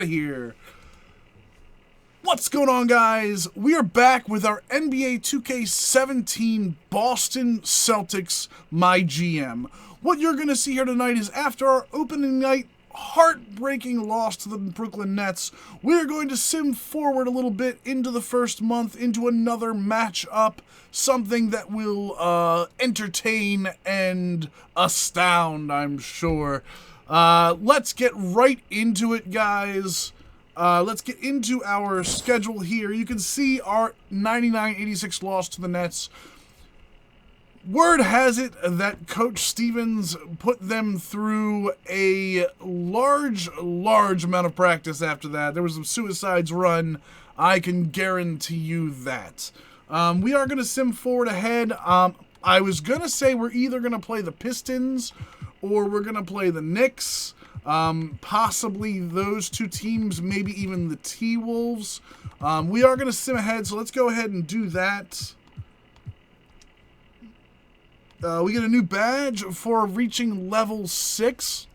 Here. What's going on, guys? We are back with our NBA 2K17 Boston Celtics MyGM. What you're going to see here tonight is after our opening night heartbreaking loss to the Brooklyn Nets, we're going to sim forward a little bit into the first month, into another matchup, something that will entertain and astound, I'm sure. Let's get right into it, guys. Let's get into our schedule here. You can see our 99-86 loss to the Nets. Word has it that Coach Stevens put them through a large amount of practice after that. There was some suicides run. I can guarantee you that. We are going to sim forward ahead. I was going to say we're either going to play the Pistons or we're going to play the Knicks. Possibly those two teams, maybe even the T-Wolves. We are going to sim ahead, so let's go ahead and do that. We get a new badge for reaching level 6.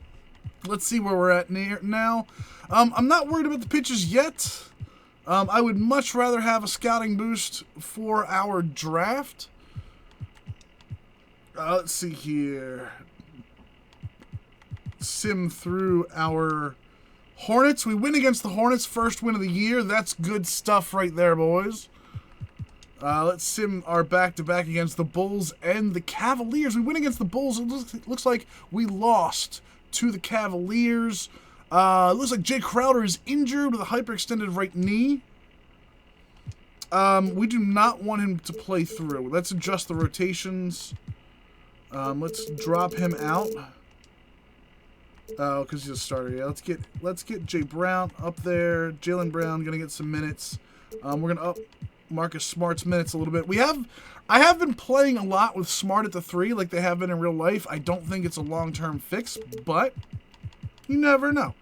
Let's see where we're at now. I'm not worried about the pitches yet. I would much rather have a scouting boost for our draft. Let's see here. Sim through our Hornets. We win against the Hornets, first win of the year. That's good stuff right there, boys. Let's sim our back-to-back against the Bulls and the Cavaliers. We win against the Bulls. It looks like we lost to the Cavaliers. It looks like Jay Crowder is injured with a hyperextended right knee. We do not want him to play through. Let's adjust the rotations. Let's drop him out. Oh, because he's a starter. Yeah, let's get Jay Brown up there. Jaylen Brown gonna get some minutes. We're gonna up Marcus Smart's minutes a little bit. I have been playing a lot with Smart at the 3, like they have been in real life. I don't think it's a long-term fix, but you never know.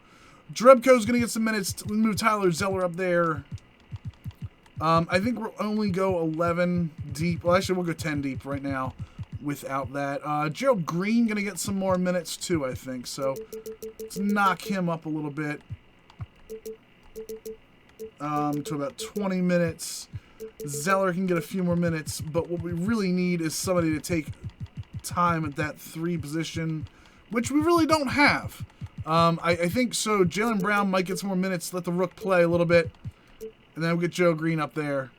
Drebko's gonna get some minutes. We move Tyler Zeller up there. I think we'll only go 11 deep. Well, actually, we'll go 10 deep right now. Without that, Gerald Green gonna get some more minutes too, I think. So let's knock him up a little bit to about 20 minutes. Zeller can get a few more minutes, but what we really need is somebody to take time at that 3 position, which we really don't have. I think so. Jaylen Brown might get some more minutes. Let the Rook play a little bit, and then we'll get Joe Green up there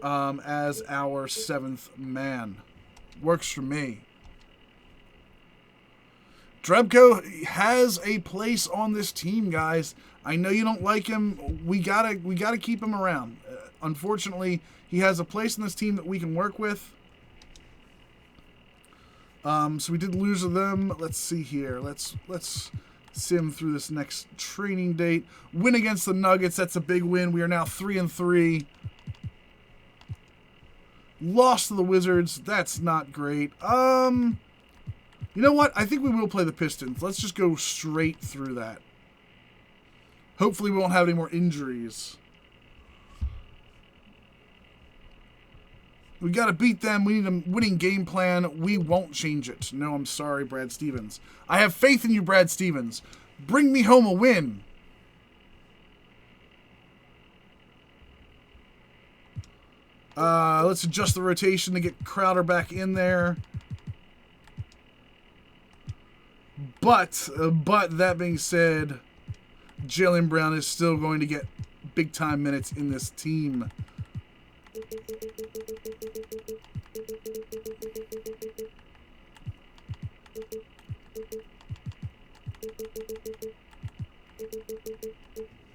as our 7th man. Works for me. Drebko has a place on this team, guys. I know you don't like him. We gotta keep him around. Unfortunately, he has a place in this team that we can work with. So we did lose to them. Let's see here. Let's sim through this next training date. Win against the Nuggets. That's a big win. We are now 3-3. Lost to the Wizards. That's not great. You know what? I think we will play the Pistons. Let's just go straight through that. Hopefully we won't have any more injuries. We got to beat them. We need a winning game plan. We won't change it. No, I'm sorry, Brad Stevens. I have faith in you, Brad Stevens. Bring me home a win. Let's adjust the rotation to get Crowder back in there. But that being said, Jaylen Brown is still going to get big-time minutes in this team.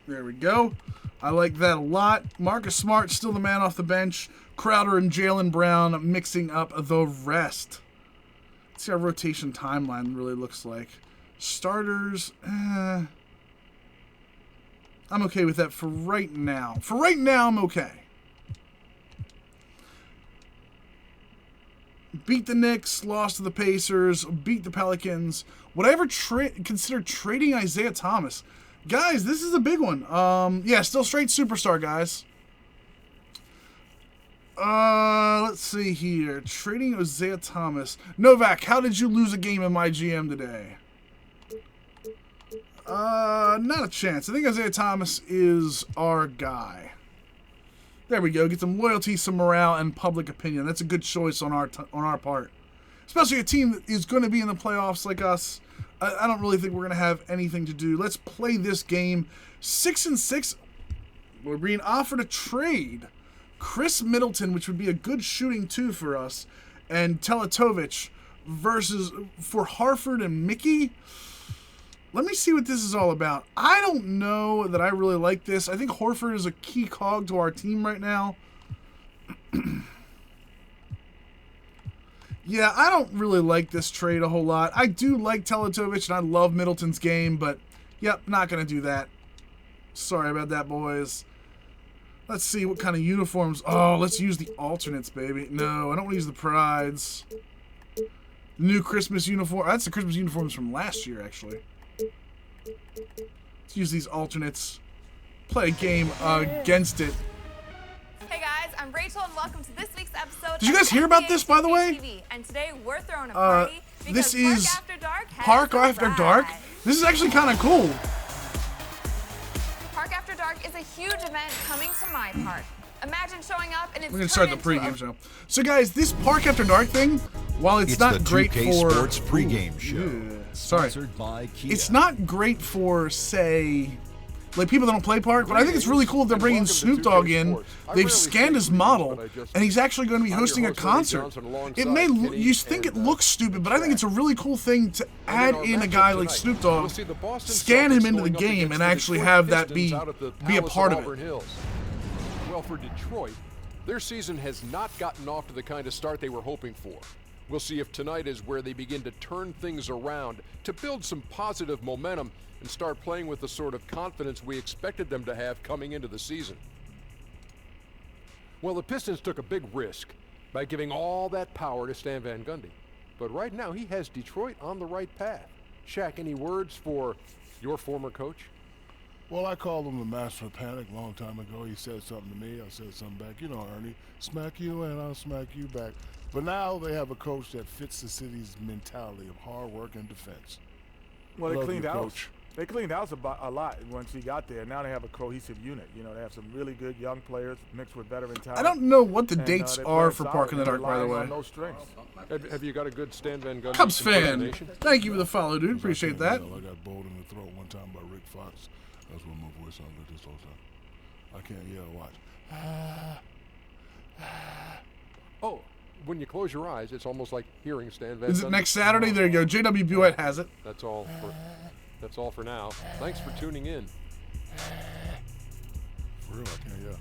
There we go. I like that a lot. Marcus Smart still the man off the bench. Crowder and Jaylen Brown mixing up the rest. Let's see how rotation timeline really looks like. Starters, I'm okay with that for right now. For right now, I'm okay. Beat the Knicks, lost to the Pacers, beat the Pelicans. Would I ever consider trading Isaiah Thomas? Guys, this is a big one. Yeah, still straight superstar, guys. Let's see here. Trading Isaiah Thomas. Novak, how did you lose a game in MyGM today? Not a chance. I think Isaiah Thomas is our guy. There we go. Get some loyalty, some morale, and public opinion. That's a good choice on our part. Especially a team that is going to be in the playoffs like us. I don't really think we're going to have anything to do. Let's play this game. 6-6. We're being offered a trade. Chris Middleton, which would be a good shooting two for us, and Teletovic for Harford and Mickey. Let me see what this is all about. I don't know that I really like this. I think Horford is a key cog to our team right now. Yeah, I don't really like this trade a whole lot. I do like Teletovic, and I love Middleton's game, but, yep, not going to do that. Sorry about that, boys. Let's see what kind of uniforms. Oh, let's use the alternates, baby. No, I don't want to use the Prides. New Christmas uniform. That's the Christmas uniforms from last year, actually. Let's use these alternates. Play a game against it. Hey guys, I'm Rachel and welcome to this week's episode. Did you guys hear about this, by the way? TV. And today we're throwing a party this because is Park After Dark. This is actually kind of cool. Park After Dark is a huge event coming to my park. Imagine showing up and it's We're gonna start the pregame show. So guys, this Park After Dark thing, while it's not the great 2K for Sports pregame show. Yeah, sorry, Sponsored by Kia. it's not great for say like people that don't play Park, but I think it's really cool they're bringing Snoop Dogg in. They've scanned his model, and he's actually going to be hosting a concert. It may you think it looks stupid, but I think it's a really cool thing to add in a guy like Snoop Dogg, scan him into the game, and actually have that be a part of it. Well, for Detroit, their season has not gotten off to the kind of start they were hoping for. We'll see if tonight is where they begin to turn things around, to build some positive momentum and start playing with the sort of confidence we expected them to have coming into the season. Well, the Pistons took a big risk by giving all that power to Stan Van Gundy. But right now, he has Detroit on the right path. Shaq, any words for your former coach? Well, I called him the master of panic a long time ago. He said something to me, I said something back. You know, Ernie, smack you and I'll smack you back. But now they have a coach that fits the city's mentality of hard work and defense. Well, they Love cleaned you, house. Coach. They cleaned house a lot once he got there. Now they have a cohesive unit. You know, they have some really good young players mixed with veteran talent. I don't know what the And, dates they are play for solid Park in the and Dark, by the relying way. on no strengths. Have you got a good Stan Van Gundy Cubs fan, impersonation? thank you for the follow, dude. Appreciate that. I got bowled in the throat one time by Rick Fox. That's what my voice sounds like this whole time. I can't yell. Watch. Oh, when you close your eyes, it's almost like hearing Stan Van Is it Gundy. next Saturday? There you go. J.W. Buett has it. That's all for now. Thanks for tuning in. For real, I can't yell.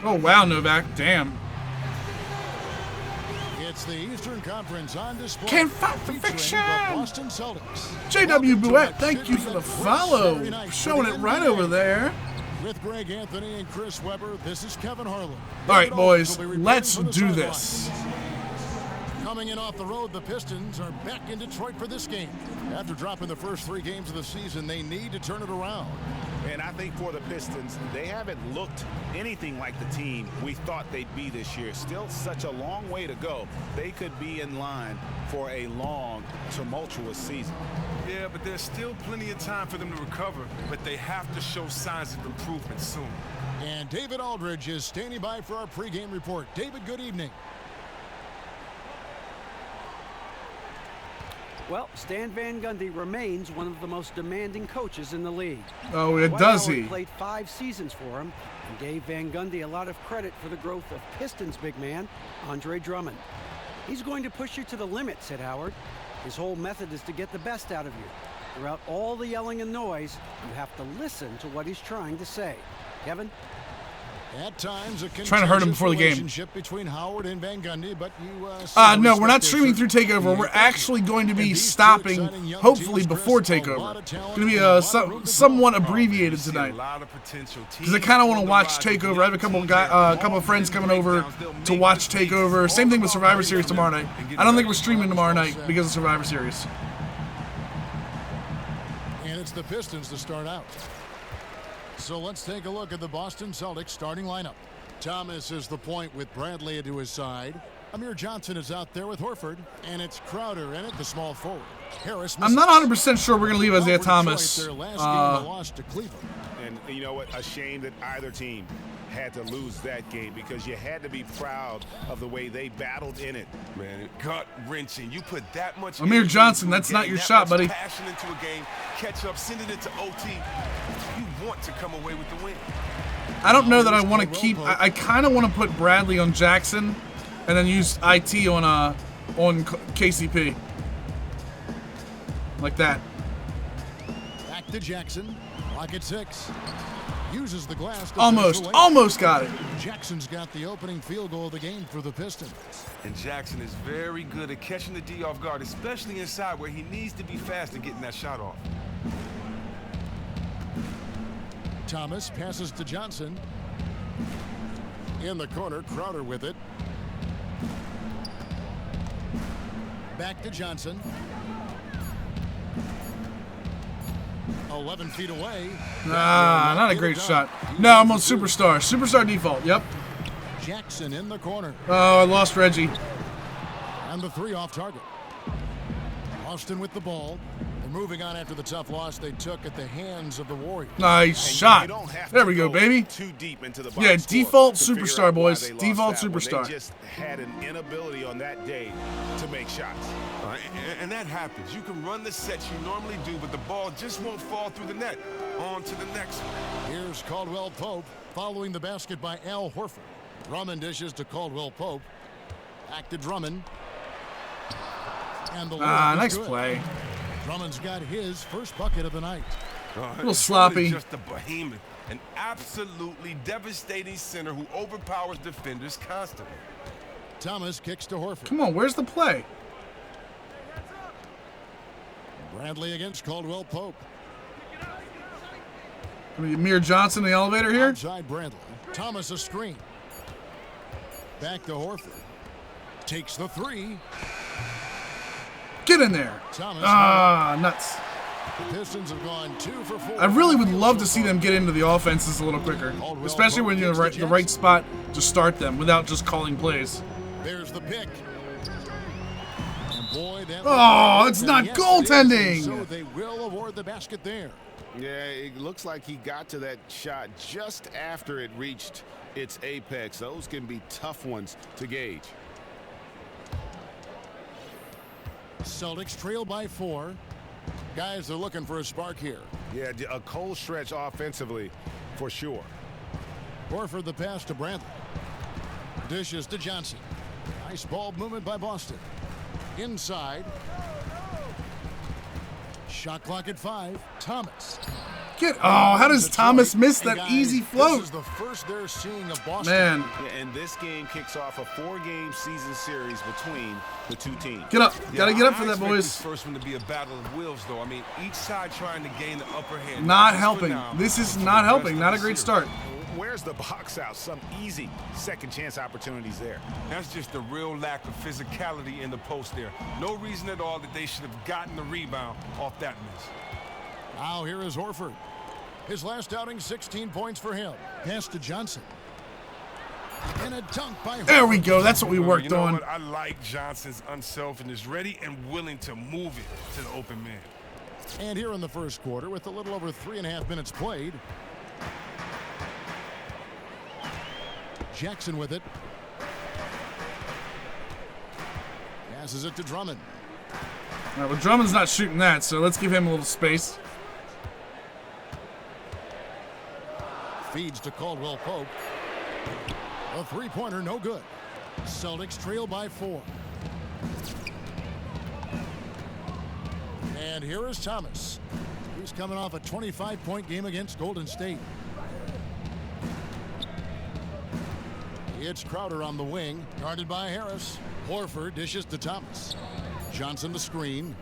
Oh wow, Novak. Damn. It's the Eastern Conference on display. Can't fight for featuring fiction. the Boston Celtics. J.W. Welcome to Buett, what thank should you be for the the first follow. Saturday night Showing for it the right NBA. over there. With Greg Anthony and Chris Webber, this is Kevin Harlan. All right, David boys, Owens will be reporting let's from the do sideline. this. Coming in off the road, the Pistons are back in Detroit for this game. After dropping the first 3 games of the season, they need to turn it around. And I think for the Pistons, they haven't looked anything like the team we thought they'd be this year. Still such a long way to go. They could be in line for a long, tumultuous season. Yeah, but there's still plenty of time for them to recover, but they have to show signs of improvement soon. And David Aldridge is standing by for our pregame report. David, good evening. Well, Stan Van Gundy remains one of the most demanding coaches in the league. Oh, it Dwight does Howard he? played 5 seasons for him and gave Van Gundy a lot of credit for the growth of Pistons big man, Andre Drummond. He's going to push you to the limit, said Howard. His whole method is to get the best out of you. Throughout all the yelling and noise, you have to listen to what he's trying to say. Kevin? At times, a Trying to hurt him before the game. relationship between Howard and Van Gundy, but you No, we're not streaming through TakeOver. We're actually going to be stopping, hopefully, before TakeOver. It's going to be somewhat abbreviated tonight. Because I kind of want to watch TakeOver. I have a couple of friends coming over to watch TakeOver. Same thing with Survivor Series tomorrow night. I don't think we're streaming tomorrow night because of Survivor Series. And it's the Pistons to start out. So let's take a look at the Boston Celtics starting lineup. Thomas is the point with Bradley to his side. Amir Johnson is out there with Horford, and it's Crowder in it, the small forward. Harris. I'm not 100% sure we're going to leave Isaiah Thomas. Their last game lost to Cleveland. And you know what? A shame that either team had to lose that game because you had to be proud of the way they battled in it. Man, gut wrenching. You put that much. Amir Johnson, that's not your shot, buddy. Passion into a game, catch up, send it into OT. You want to come away with the win. I don't know that I want to keep. I kind of want to put Bradley on Jackson, and then use IT on KCP, like that. Back to Jackson. Lock at 6. Uses the glass. Almost got it. Jackson's got the opening field goal of the game for the Pistons. And Jackson is very good at catching the D off guard, especially inside where he needs to be fast at getting that shot off. Thomas passes to Johnson. In the corner, Crowder with it. Back to Johnson. 11 feet away. Not a great shot. No, I'm on Superstar. Superstar default, yep. Jackson in the corner. Oh, I lost Reggie. And the 3 off target. Austin with the ball. They're moving on after the tough loss they took at the hands of the Warriors. Nice shot. There we go, baby. Too deep into the box yeah, score default to figure Superstar, out why boys. they lost Default that one. Superstar. They just had an inability on that day to make shots. And that happens. You can run the sets you normally do, but the ball just won't fall through the net. On to the next one. Here's Caldwell Pope following the basket by Al Horford. Drummond dishes to Caldwell Pope. Back to Drummond. And the nice play. Drummond's got his first bucket of the night. A little sloppy. Just a behemoth. An absolutely devastating center who overpowers defenders constantly. Thomas kicks to Horford. Come on, where's the play? Bradley against Caldwell Pope. Amir Johnson in the elevator here. Outside Bradley. Thomas a screen. Back to Horford. Takes the 3. Get in there. Thomas. Nuts. The Pistons have gone 2 for 4. I really would love to see them get into the offenses a little quicker, especially when you're in the right spot to start them without just calling plays. There's the pick. And boy, it's not goaltending. So they will award the basket there. Yeah, it looks like he got to that shot just after it reached its apex. Those can be tough ones to gauge. Celtics trail by 4. Guys, they're looking for a spark here. Yeah, a cold stretch offensively for sure. Horford the pass to Bradley. Dishes to Johnson. Nice ball movement by Boston. Inside. Shot clock at 5. Thomas. How does Thomas miss that easy float? This is the first they're seeing of Boston. Man. Yeah, and this game kicks off a 4-game season series between the two teams. Get up. Gotta get up for that, boys. This first one to be a battle of wills, though. I mean, each side trying to gain the upper hand. Not helping. This is not helping. Not a great start. Where's the box out? Some easy second chance opportunities there. That's just a real lack of physicality in the post there. No reason at all that they should have gotten the rebound off that miss. Now here is Horford. His last outing, 16 points for him. Pass to Johnson. And a dunk by Horford. There we go. That's what we worked on. What? I like Johnson's unselfishness, ready and willing to move it to the open man. And here in the first quarter, with a little over 3.5 minutes played, Jackson with it. Passes it to Drummond. All right, well, Drummond's not shooting that, so let's give him a little space. Feeds to Caldwell Pope. A 3-pointer, no good. Celtics trail by 4. And here is Thomas. He's coming off a 25-point game against Golden State. It's Crowder on the wing, guarded by Harris. Horford dishes to Thomas. Johnson the screen.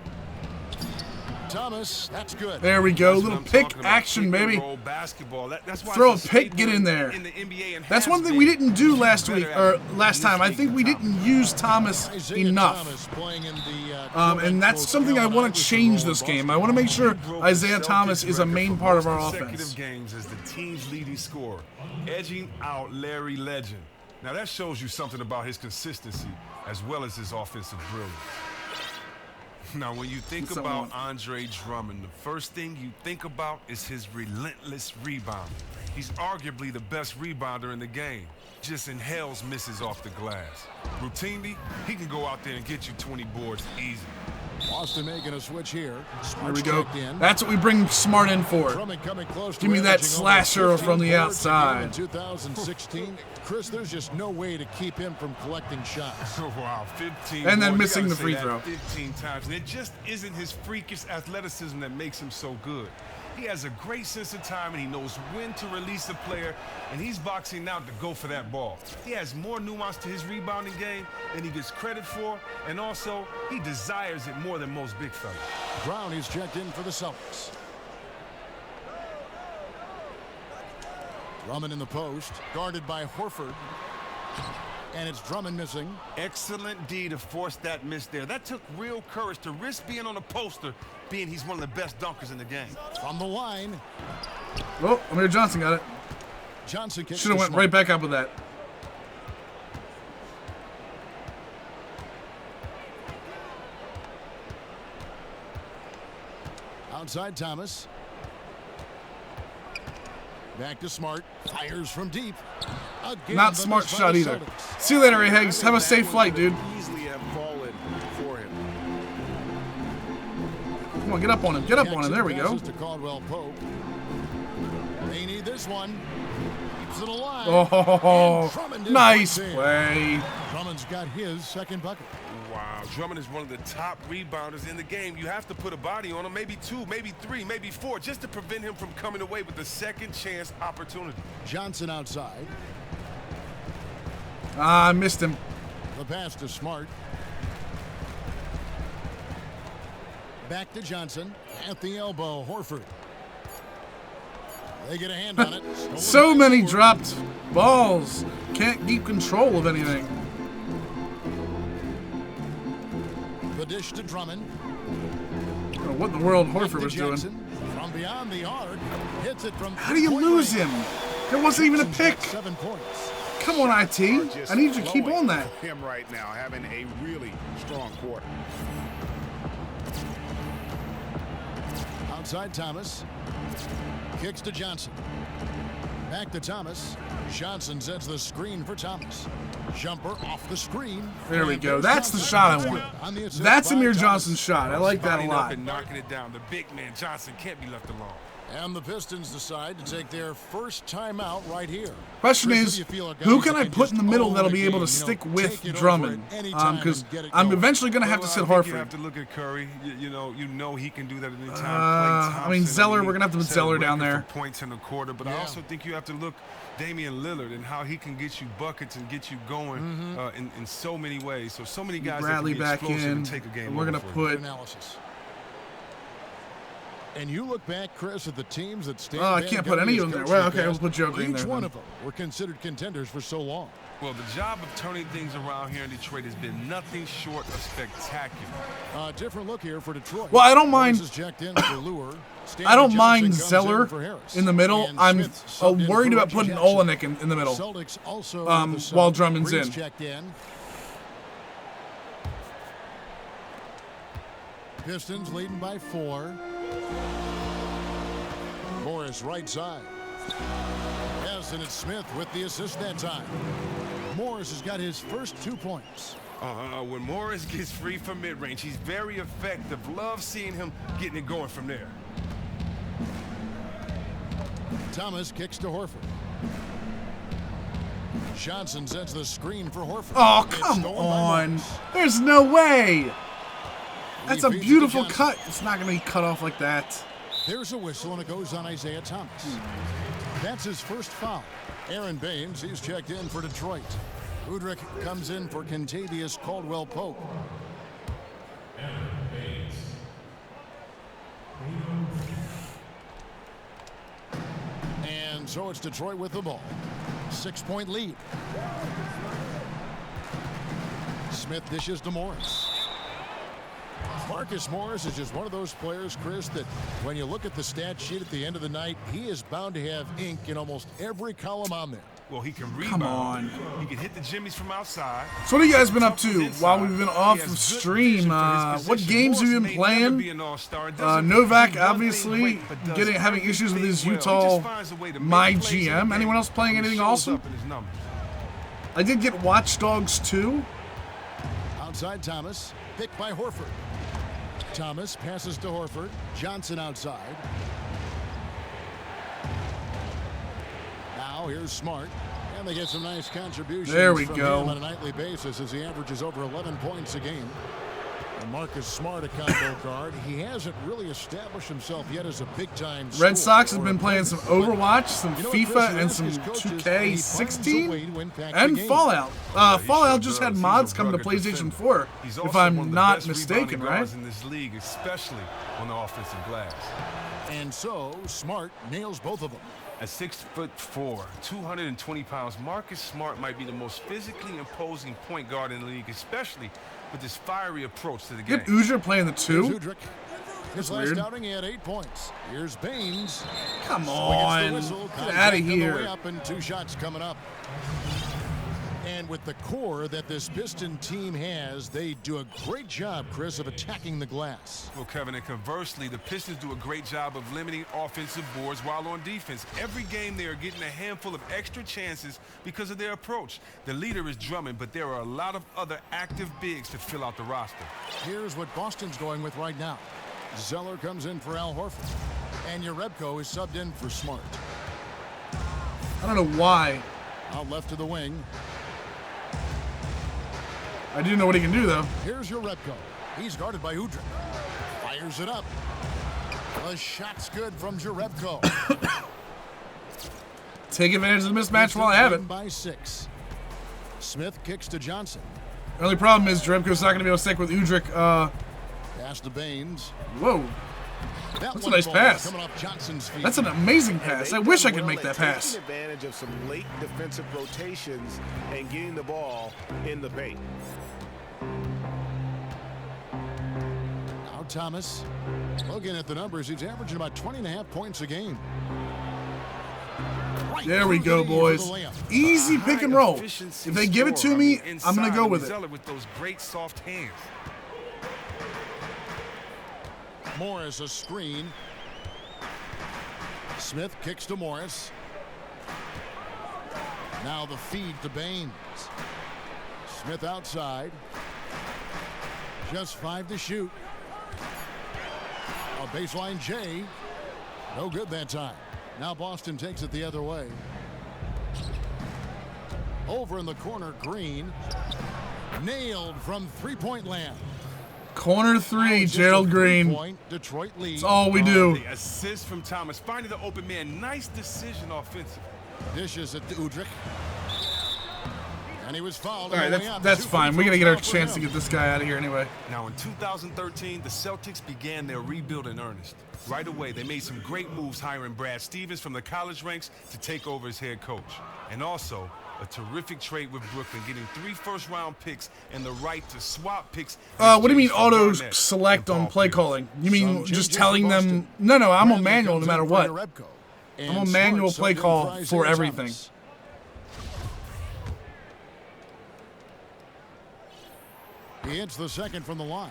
Thomas, that's good. There we go. Little pick action, baby. Throw a pick, get in there. That's one thing we didn't do last week or last time. I think we didn't use Thomas enough. And that's something I want to change this game. I want to make sure Isaiah Thomas is a main part of our offense. Games as the team's leading scorer, edging out Larry Legend. Now that shows you something about his consistency as well as his offensive brilliance. Now, when you think about Andre Drummond, the first thing you think about is his relentless rebounding. He's arguably the best rebounder in the game. Just inhales misses off the glass. Routinely, he can go out there and get you 20 boards easy. Boston making a switch here. There we go. That's what we bring Smart in for. Give me that slasher from the outside. In 2016, Chris, there's just no way to keep him from collecting shots. Oh, wow, 15. And then boy, missing the free throw. 15 times. And it just isn't his freakish athleticism that makes him so good. He has a great sense of time, and he knows when to release a player, and he's boxing out to go for that ball. He has more nuance to his rebounding game than he gets credit for, and also, he desires it more than most big fellas. Brown is checked in for the Celtics. Drummond in the post, guarded by Horford. And it's Drummond missing. Excellent D to force that miss there. That took real courage to risk being on a poster, being he's one of the best dunkers in the game. From the line. Oh, Amir Johnson got it. Johnson should have went right back up with that. Outside Thomas. Back to Smart. Fires from deep. Again, not Smart shot either. See you later, Higgs. Have a safe flight, dude. Easily have fallen for him. Come on, get up on him. Get up on him. There we go. To Caldwell Pope. They need this one. Keeps it alive. Oh, nice play. Drummond's got his second bucket. Wow, Drummond is one of the top rebounders in the game. You have to put a body on him, maybe 2, maybe 3, maybe 4, just to prevent him from coming away with a second chance opportunity. Johnson outside. I missed him. The pass to Smart. Back to Johnson. At the elbow, Horford. They get a hand on it. So many dropped balls. Can't keep control of anything. The dish to Drummond. Oh, what in the world Horford was doing. From beyond the arc, hits it from. How do you lose him? There wasn't even a pick. 7 points. Come on, IT. I need you to keep on that. Him right now, having a really strong quarter. Outside Thomas. Kicks to Johnson. Back to Thomas. Johnson sets the screen for Thomas. Jumper off the screen. There we go. That's the shot I want. That's Amir Johnson's shot. I like that a lot. And knocking it down. The big man Johnson can't be left alone. And the Pistons decide to take their first timeout right here. Question is, who can I put in the middle that'll be able to stick with Drummond? Because I'm eventually going to have to sit Horford. You have to look at Curry. You know he can do that at any time. I mean, Zeller, we're going to have to put Zeller down there. Points in the quarter, but I also think you have to look Damian Lillard and how he can get you buckets and get you going in so many ways. So many guys Bradley that can be back in. and take a game. And we're going to put analysis. And you look back, Chris, at the teams that stand. Oh, I can't put any of them there. Well, okay, we'll put Joe Green there. Each one of them were considered contenders for so long. Well, the job of turning things around here in Detroit has been nothing short of spectacular. Different look here for Detroit. well, I don't mind. I don't mind Johnson Zeller in the middle. I'm worried about putting Olenek in the middle Celtics also while Drummond's in. Checked in. Pistons leading by 4. Morris right side. Yes, and it's Smith with the assist that time. Morris has got his first 2 points. When Morris gets free from mid-range, he's very effective. Love seeing him getting it going from there. Thomas kicks to Horford. Johnson sets the screen for Horford. Oh, come on. There's no way. That's a beautiful cut. It's not going to be cut off like that. There's a whistle, and it goes on Isaiah Thomas. That's his first foul. Aaron Baines, he's checked in for Detroit. Udrich comes in for Kentavious Caldwell-Pope. And so it's Detroit with the ball. 6-point lead. Smith dishes to Morris. Marcus Morris is just one of those players, Chris, that when you look at the stat sheet at the end of the night, he is bound to have ink in almost every column on there. Well, he can rebound. Come on. He can hit the jimmies from outside. So what have you guys been up to while we've been off of stream? What games have you been playing? Novak obviously having issues with his Utah MyGM. Anyone else playing anything awesome? I did get Watch Dogs 2. Outside Thomas, picked by Horford. Thomas passes to Horford. Johnson outside. Now here's Smart. And they get some nice contributions there we from go. him on a nightly basis as he averages over 11 points a game. And Marcus Smart, a combo guard. He hasn't really established himself yet as a big-time Red Sox have been playing some Overwatch, some FIFA, and some 2K16, and Fallout. Fallout just had mods come to PlayStation 4, if I'm not mistaken, right? In this league, especially on the offensive glass. And so, Smart nails both of them. At 6'4", 220 pounds, Marcus Smart might be the most physically imposing point guard in the league, especially with this fiery approach to the game. Get Udrih playing the 2? His last outing, he had 8 points. Here's Baines. Come on. Get out of here. Up and 2 shots coming up. And with the core that this Piston team has, they do a great job, Chris, of attacking the glass. Well, Kevin, and conversely, the Pistons do a great job of limiting offensive boards while on defense. Every game they are getting a handful of extra chances because of their approach. The leader is Drummond, but there are a lot of other active bigs to fill out the roster. Here's what Boston's going with right now. Zeller comes in for Al Horford. And Jerebko is subbed in for Smart. I don't know why. Out left to the wing. I do know what he can do, though. Here's Jerebko. He's guarded by Udrih. Fires it up. The shot's good from Jerebko. Take advantage of the mismatch while I have it. By 6. Smith kicks to Johnson. The only problem is Jerebko's not going to be able to stick with Udrih. Pass to Baines. Whoa. That's a nice pass. That's an amazing pass. I wish I could make that pass. Taking advantage of some late defensive rotations and getting the ball in the paint. Now Thomas. Looking at the numbers, he's averaging about 20.5 points a game. There we go, boys. Easy pick and roll. If they give it to me, I'm going to go with it. With those great soft hands. Morris a screen. Smith kicks to Morris. Now the feed to Baines. Smith outside. Just 5 to shoot. A baseline J. No good that time. Now Boston takes it the other way. Over in the corner, Green. Nailed from three-point land. Corner 3, Gerald Green. Detroit lead. That's all we do. The assist from Thomas, finding the open man. Nice decision offensively. Dishes at Udrih. And he was fouled. All right, that's fine. We're going to get our chance to get this guy out of here anyway. Now, in 2013, the Celtics began their rebuild in earnest. Right away, they made some great moves hiring Brad Stevens from the college ranks to take over as head coach. And also, a terrific trade with Brooklyn, getting 3 first-round picks and the right to swap picks. What do you mean auto-select on play calling? You mean just telling them? No, I'm on manual no matter what. I'm on manual play call for everything. He hits the second from the line.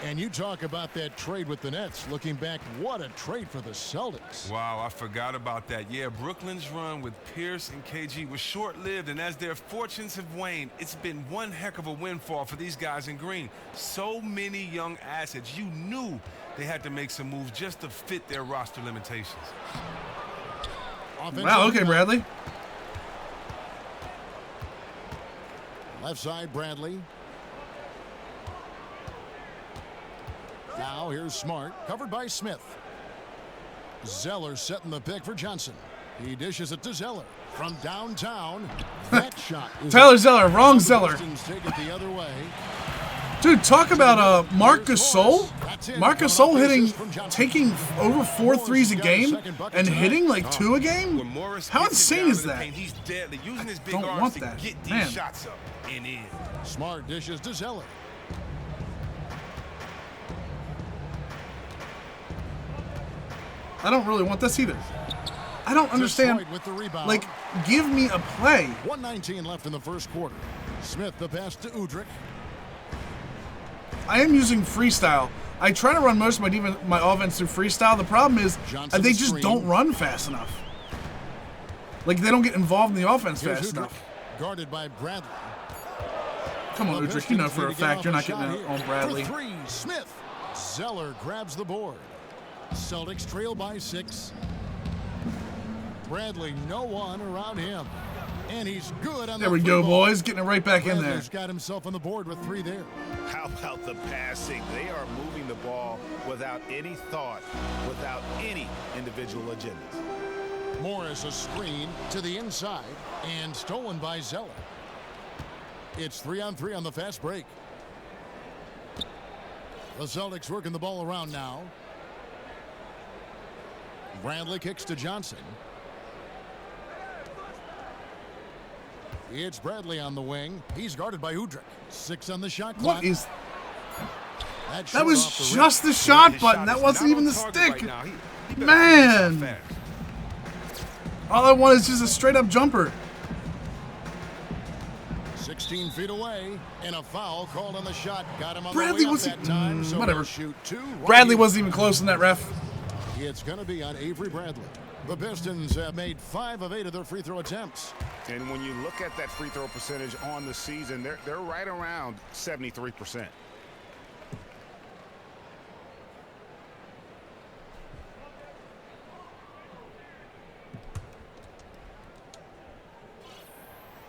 And you talk about that trade with the Nets. Looking back, what a trade for the Celtics. Wow, I forgot about that. Yeah, Brooklyn's run with Pierce and KG was short-lived, and as their fortunes have waned, it's been one heck of a windfall for these guys in green. So many young assets. You knew they had to make some moves just to fit their roster limitations. Wow, okay, Bradley. Left side, Bradley. Now here's Smart, covered by Smith. Zeller setting the pick for Johnson. He dishes it to Zeller from downtown. That shot is Tyler Zeller, wrong Zeller. Take it the other way. Dude, talk about Marc Gasol. Marc Gasol taking over 4 threes a game and hitting like 2 a game. How insane is that? He's deadly, using his big Don't arms want to that, get man. these shots up and in. Smart dishes to Zeller. I don't really want this either. I don't understand. With the rebound. Like, give me a play. 1:19 left in the first quarter. Smith the pass to Udrich. I am using freestyle. I try to run most of my offense through freestyle. The problem is they just don't run fast enough. Like, they don't get involved in the offense fast enough. Guarded by Bradley. Come on, Udrich. You know for a fact you're not getting it on Bradley. For three, Smith. Zeller grabs the board. Celtics trail by 6. Bradley, no one around him. And he's good on there we go, boys. Getting it right back in there. Bradley's got himself on the board with 3 there. How about the passing? They are moving the ball without any thought, without any individual agendas. Morris a screen to the inside and stolen by Zeller. It's 3-on-3 on the fast break. The Celtics working the ball around now. Bradley kicks to Johnson. It's Bradley on the wing. He's guarded by Udrich. 6 on the shot clock. What is... That was just the shot button. That wasn't even the stick. Man. All I want is just a straight-up jumper. 16 feet away, and a foul called on the shot. Got him on Bradley the way up wasn't... that time, so whatever. Shoot 2 right Bradley here. wasn't even close in that, ref. It's going to be on Avery Bradley. The Pistons have made 5 of 8 of their free throw attempts. And when you look at that free throw percentage on the season, they're right around 73%.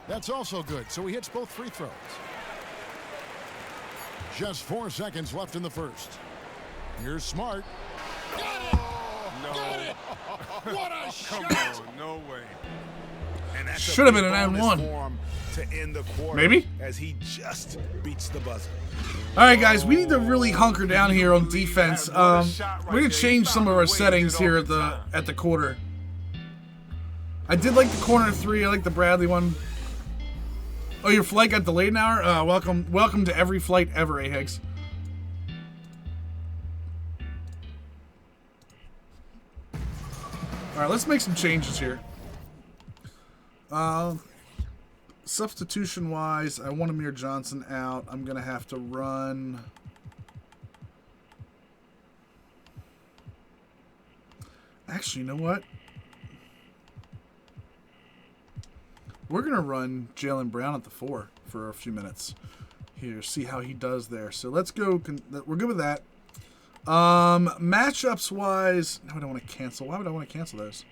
That's also good, so he hits both free throws. Just 4 seconds left in the first. Here's Smart. No. Got it! What a Come shot! on, no way. And that's Should have been a an bonus and one. for him to end the quarter. Maybe? As he just beats the buzzer. All right, guys, we need to really hunker down here on defense. We're gonna change some of our settings here at the quarter. I did like the corner 3. I like the Bradley one. Oh, your flight got delayed an hour? Welcome to every flight ever, Higgs. All right, let's make some changes here. Substitution-wise, I want Amir Johnson out. I'm going to have to run... Actually, you know what? We're going to run Jaylen Brown at the 4 for a few minutes. Here, see how he does there. So let's go. We're good with that. Matchups-wise... No, I don't want to cancel. Why would I want to cancel those?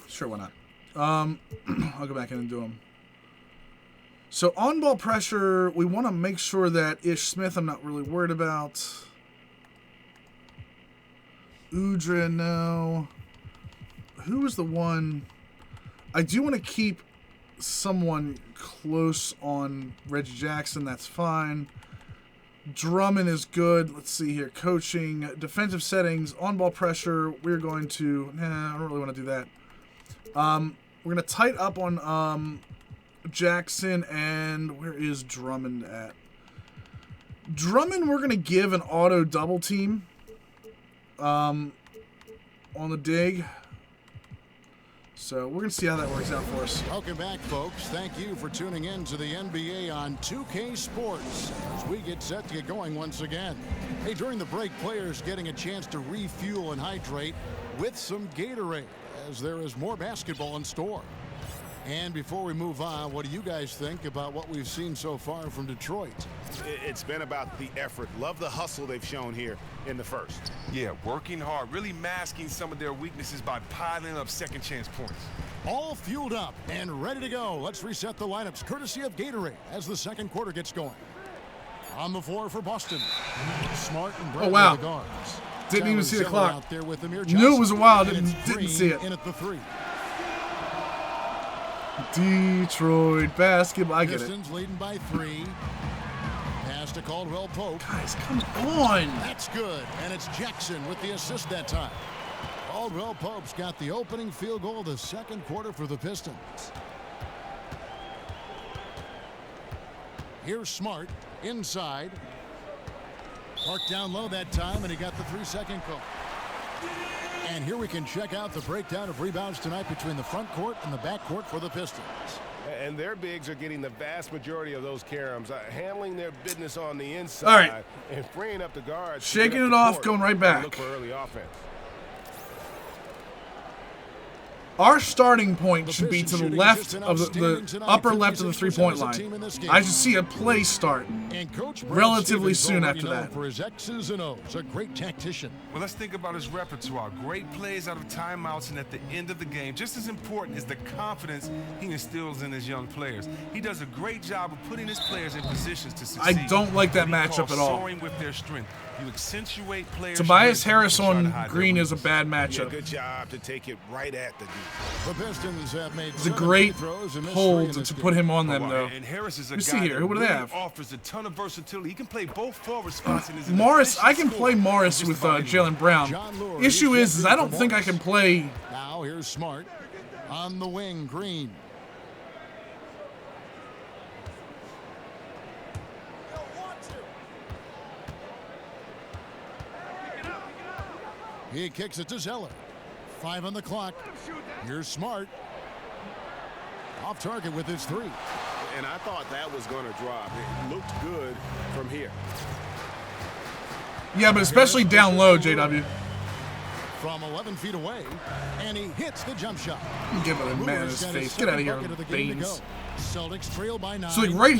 Sure, why not? I'll go back in and do them. So on-ball pressure, we want to make sure that Ish Smith I'm not really worried about. Udrich, no. Who was the one? I do want to keep someone close on Reggie Jackson. That's fine. Drummond is good. Let's see here. Coaching, defensive settings, on-ball pressure. We're going to... Nah, I don't really want to do that. We're going to tight up on Jackson, and where is Drummond at? Drummond, we're going to give an auto double team on the dig. So we're going to see how that works out for us. Welcome back, folks. Thank you for tuning in to the NBA on 2K Sports as we get set to get going once again. Hey, during the break, players getting a chance to refuel and hydrate with some Gatorade, as there is more basketball in store. And before we move on, what do you guys think about what we've seen so far from Detroit? It's been about the effort. Love the hustle they've shown here in the first. Yeah, working hard, really masking some of their weaknesses by piling up second chance points. All fueled up and ready to go. Let's reset the lineups courtesy of Gatorade as the second quarter gets going. On the floor for Boston, Smart and Bradley, wow. the guards. Didn't even see the Zeller clock. out there with Amir Knew it was a while. Johnson, and Didn't it's see it. Green in at the 3. Detroit basketball. I get it. Pistons leading by 3. Pass to Caldwell Pope. Guys, come on. That's good. And it's Jackson with the assist that time. Caldwell Pope's got the opening field goal of the second quarter for the Pistons. Here's Smart inside. Parked down low that time, and he got the 3-second call. And here we can check out the breakdown of rebounds tonight between the front court and the back court for the Pistons. And their bigs are getting the vast majority of those caroms, handling their business on the inside. All right. And freeing up the guards. Shaking it off, going right back. Look for early offense. Our starting point should be to the left of the upper left of the three-point line. I should see a play start relatively soon after that. For his X's and O's, a great tactician. Well, let's think about his repertoire. Great plays out of timeouts and at the end of the game. Just as important is the confidence he instills in his young players. He does a great job of putting his players in positions to succeed. I don't like that matchup at all. With their strength. You accentuate players. Tobias Harris on Green is a bad matchup. Yeah, good job to take it right at the The Pistons have made it's a great hold to put him on them, though. And Harris is a you see here, who would they have? Offers a ton of versatility. He can play both forward spots. Morris, I can play Morris with Jalen Brown. Issue is I don't think I can play. Now here's Smart on the wing. Green. He kicks it to Zeller. 5 on the clock. Here's Smart. Off target with his 3. And I thought that was going to drop. It looked good from here. Yeah, but especially down low, JW. From 11 feet away, and he hits the jump shot. Give it a man in his face. Get out of here, Baines. Celtics trail by 9. So like right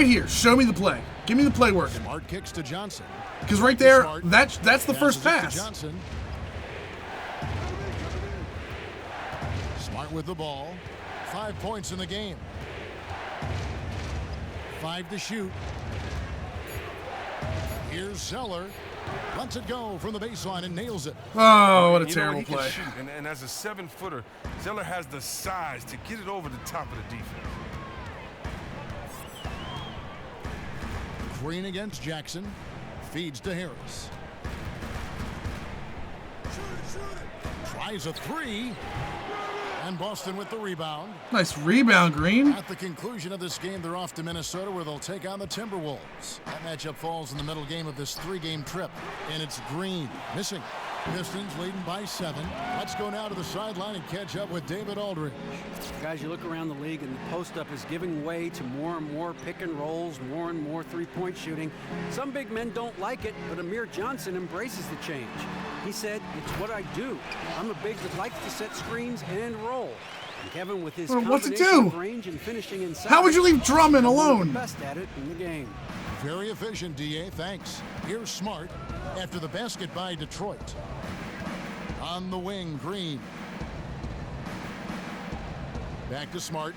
here, show me the play. Give me the play working. Smart kicks to Johnson. Because right there, that's the first pass. Johnson. Smart with the ball. 5 points in the game. 5 to shoot. Here's Zeller. Lets it go from the baseline and nails it. Oh, what a terrible play. And as a 7-footer, Zeller has the size to get it over the top of the defense. Green against Jackson. Feeds to Harris. Tries a 3. And Boston with the rebound. Nice rebound, Green. At the conclusion of this game, they're off to Minnesota where they'll take on the Timberwolves. That matchup falls in the middle game of this 3-game trip. And it's Green missing. Pistons leading by 7. Let's go now to the sideline and catch up with David Aldridge. Guys, you look around the league and the post-up is giving way to more and more pick and rolls, more and more three-point shooting. Some big men don't like it, but Amir Johnson embraces the change. He said, "It's what I do. I'm a big that likes to set screens and roll." And Kevin, with his combination of range and finishing inside, how would you leave Drummond alone? Best at it in the game. Very efficient, DA. Thanks. Here's Smart after the basket by Detroit. On the wing, Green. Back to Smart.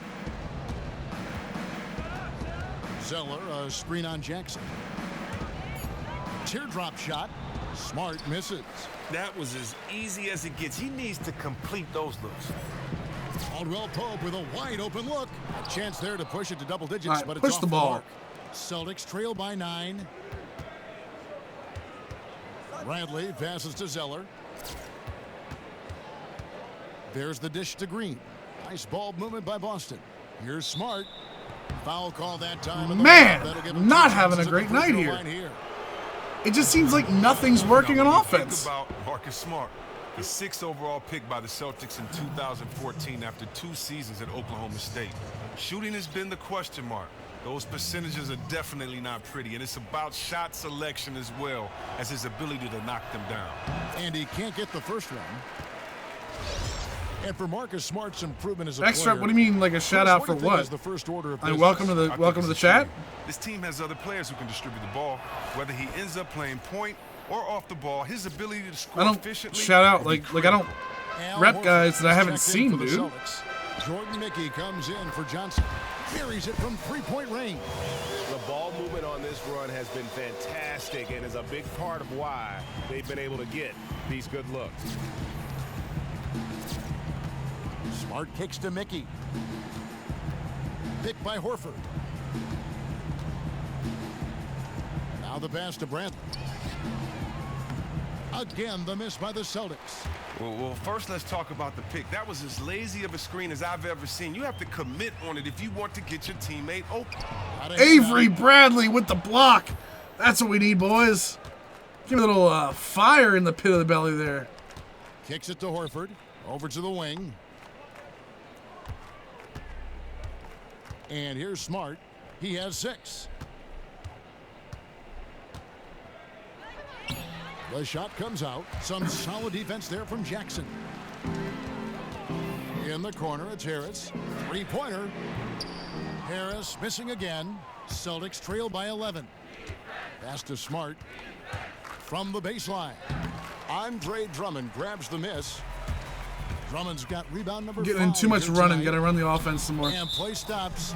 Zeller, a screen on Jackson. Teardrop shot. Smart misses. That was as easy as it gets. He needs to complete those looks. Caldwell Pope with a wide open look. A chance there to push it to double digits, right, but it's push off the ball. Mark. Celtics trail by 9. Bradley passes to Zeller. There's the dish to Green. Nice ball movement by Boston. Here's Smart. Foul call that time. Man, not having a great night here. It just seems like nothing's working on offense. Think about Marcus Smart, the 6th overall pick by the Celtics in 2014 after 2 seasons at Oklahoma State. Shooting has been the question mark. Those percentages are definitely not pretty, and it's about shot selection as well as his ability to knock them down. And he can't get the first one. And for Marcus Smart's improvement as a extra player, what do you mean, like a shout out for what? The first order of welcome to the chat. This team has other players who can distribute the ball, whether he ends up playing point or off the ball. His ability to score efficiently. Shout out like I don't rep guys that I haven't seen, dude. Jordan Mickey comes in for Johnson. Carries it from 3-point range. The ball movement on this run has been fantastic and is a big part of why they've been able to get these good looks. Smart kicks to Mickey. Picked by Horford. Now the pass to Bradley. Again, the miss by the Celtics. Well, first let's talk about the pick. That was as lazy of a screen as I've ever seen. You have to commit on it if you want to get your teammate open. Avery Bradley with the block. That's what we need, boys. Give me a little fire in the pit of the belly there. Kicks it to Horford. Over to the wing. And here's Smart. He has 6. The shot comes out. Some solid defense there from Jackson. In the corner, it's Harris. 3-pointer. Harris missing again. Celtics trail by 11. Pass to Smart. From the baseline. Andre Drummond grabs the miss. Drummond's got rebound number 5. Getting in too much running. Got to run the offense some more. And play stops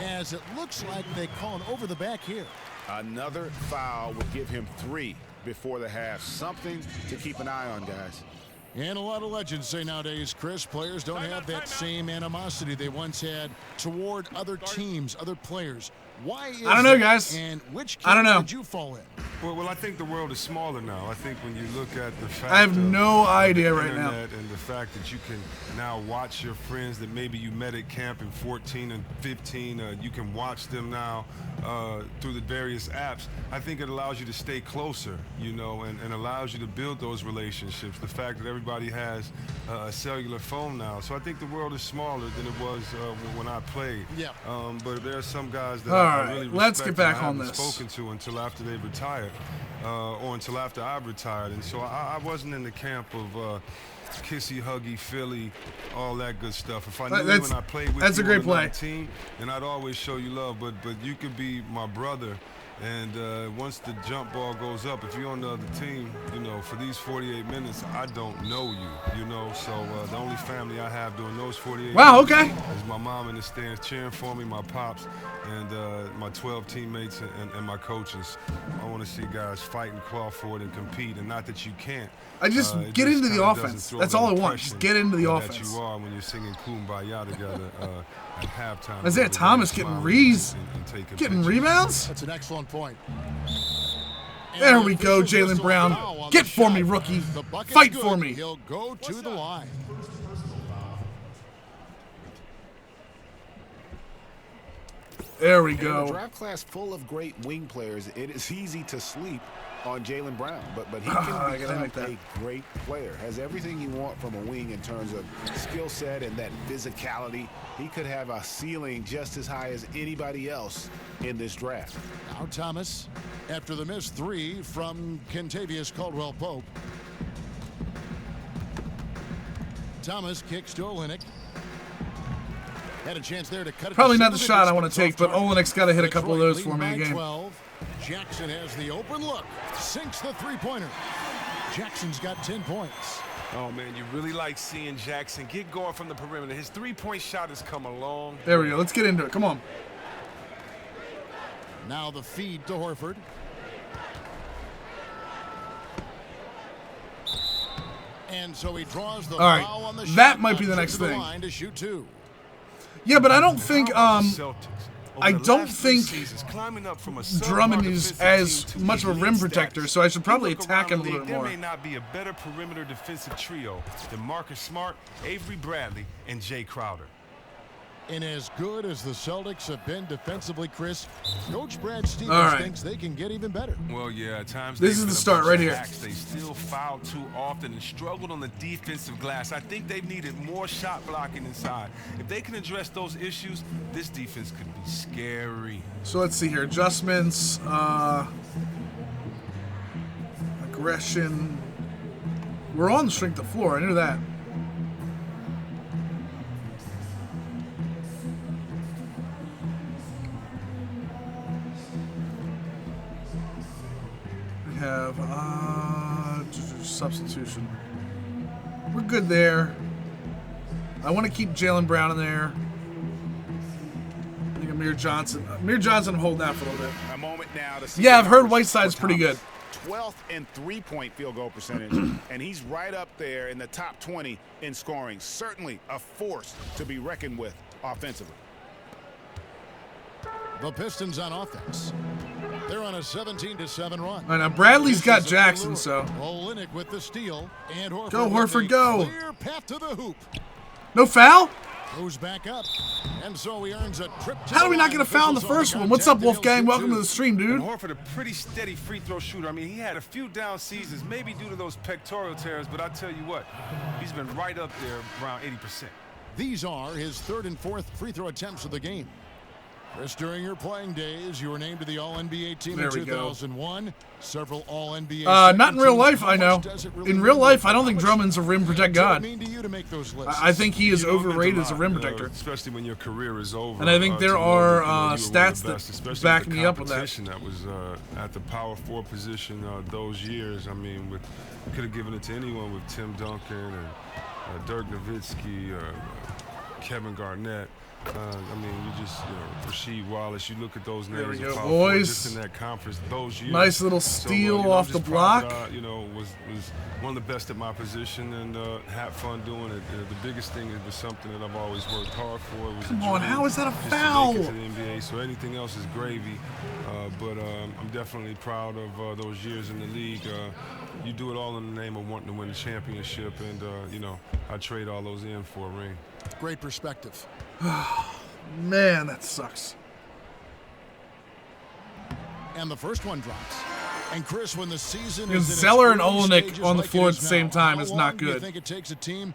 as it looks like they call it over the back here. Another foul would give him 3 before the half. Something to keep an eye on, guys. And a lot of legends say nowadays, Chris, players don't have that same animosity they once had toward other teams, other players. Why is I don't know, guys. And which I don't know. did you fall in? Well, I think the world is smaller now. I think when you look at the fact I have of no idea the right now. internet and the fact that you can now watch your friends that maybe you met at camp in 14 and 15, you can watch them now through the various apps. I think it allows you to stay closer, you know, and allows you to build those relationships. The fact that everybody has a cellular phone now. So I think the world is smaller than it was when I played. Yeah. But there are some guys that All I right, really let's respect get back and I on haven't this. spoken to until after they retired, or until after I've retired. And so I wasn't in the camp of kissy, huggy, Philly, all that good stuff. If I knew you and I played with that's you a great on another play. team, then I'd always show you love. But you could be my brother. And once the jump ball goes up, if you're on the other team, you know, for these 48 minutes, I don't know you, you know. So the only family I have during those 48 Wow, minutes okay. is my mom in the stands cheering for me, my pops, and my 12 teammates and my coaches. I want to see guys fight and claw for it and compete, and not that you can't. I just It get into the kinda doesn't offense. throw That's that all I want. impression Just get into the that offense. you are when you're singing Kumbaya together at halftime. Isaiah Thomas getting getting rebounds? That's an excellent point. There we go, Jaylen Brown. Get for me, rookie. Fight for me. He'll go to the line. There we In a go. draft class full of great wing players, it is easy to sleep on Jaylen Brown, but he can become a great player. Has everything you want from a wing in terms of skill set and that physicality. He could have a ceiling just as high as anybody else in this draft. Now Thomas, after the missed 3 from Kentavious Caldwell-Pope. Thomas kicks to Olynyk. Had a chance there to cut it. Probably not the shot I want to take, but Olynyk's got to hit a couple of those for me again. 12. Jackson has the open look. Sinks the 3-pointer. Jackson's got 10 points. Oh, man, you really like seeing Jackson get going from the perimeter. His three-point shot has come along. There we go. Let's get into it. Come on. Now the feed to Horford. And so he draws the All right. foul on the That shot might be the clock next to the thing. line to shoot 2. Yeah, but I don't think Celtics, over I the don't last 3 think seasons, climbing up from a Drummond is sub-par as defensive team to much of a elite rim status. protector, so I should probably You look attack him around a the little league, bit more. There may not be a better perimeter defensive trio than Marcus Smart, Avery Bradley, and Jay Crowder. And as good as the Celtics have been defensively, Chris, Coach Brad Stevens All right. thinks they can get even better. Well, yeah, at times This they've is the been a start bunch right of here. hacks. They still foul too often and struggled on the defensive glass. I think they've needed more shot blocking inside. If they can address those issues, this defense could be scary. So let's see here. Adjustments, aggression. We're on the strength of floor. I knew that. We have substitution. We're good there. I want to keep Jaylen Brown in there. I think Amir Johnson. Amir Johnson, I'm holding out for a little bit. A moment now to see. Yeah, I've heard numbers Whiteside's for pretty good. Thomas. 12th in three-point field goal percentage, and he's right up there in the top 20 in scoring. Certainly a force to be reckoned with offensively. The Pistons on offense. They're on a 17-7 run. All right, now Bradley's got Jackson, so Olynyk with the steal, and Horford Go, with Horford, a go. clear path to the hoop. no foul. Goes back up. And so he earns a trip to How do we not get a foul in the first one? What's up, Wolfgang? Welcome to the stream, dude. And Horford, a pretty steady free throw shooter. I mean, he had a few down seasons, maybe due to those pectoral tears, but I tell you what, he's been right up there around 80%. These are his third and fourth free throw attempts of the game. Chris, during your playing days, you were named to the All-NBA team in 2001. Several All-NBA. Not in real life, I know. In real life, I don't think Drummond's a rim protect god. I think he is overrated as a rim protector. Especially when your career is over. And I think there are stats that back me up with that. That was at the power forward position those years. I mean, we could have given it to anyone with Tim Duncan and Dirk Nowitzki, Kevin Garnett. I mean, Rasheed Wallace. You look at those names. There we go, boys. Just in that conference, those years. Nice little steal off the block. Was one of the best at my position and had fun doing it. The biggest thing was something that I've always worked hard for. It was Come on, how is that a foul? To make it to the NBA, so anything else is gravy. But I'm definitely proud of those years in the league. You do it all in the name of wanting to win a championship, and I trade all those in for a ring. Great perspective. Man, that sucks. And the first one drops. And Chris, when the season is in Zeller and its early Olenek stages on the like floor it at the is same now, time how is long not do you good. think it takes a team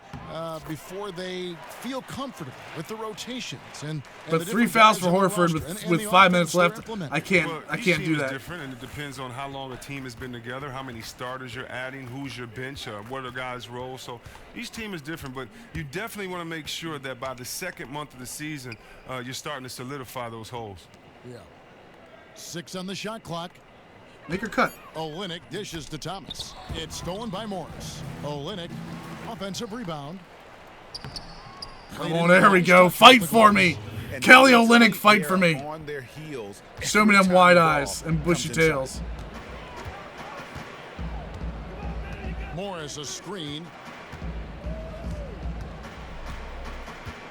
before they feel comfortable with the rotations and But the 3 different fouls guys for on the Horford roster with and the 5 minutes offense they're left. implementing? I can't do Each team that. is different, and it depends on how long a team has been together, how many starters you're adding, who's your bench, what are guys' roles. So each team is different, but you definitely want to make sure that by the second month of the season, you're starting to solidify those holes. Yeah. 6 on the shot clock. Make her cut. Olenek dishes to Thomas. It's stolen by Morris. Olenek, offensive rebound. Come on, there we go. Fight for me. Kelly Olynyk, fight for me. On their heels. Show me them wide eyes and bushy tails. Morris a screen.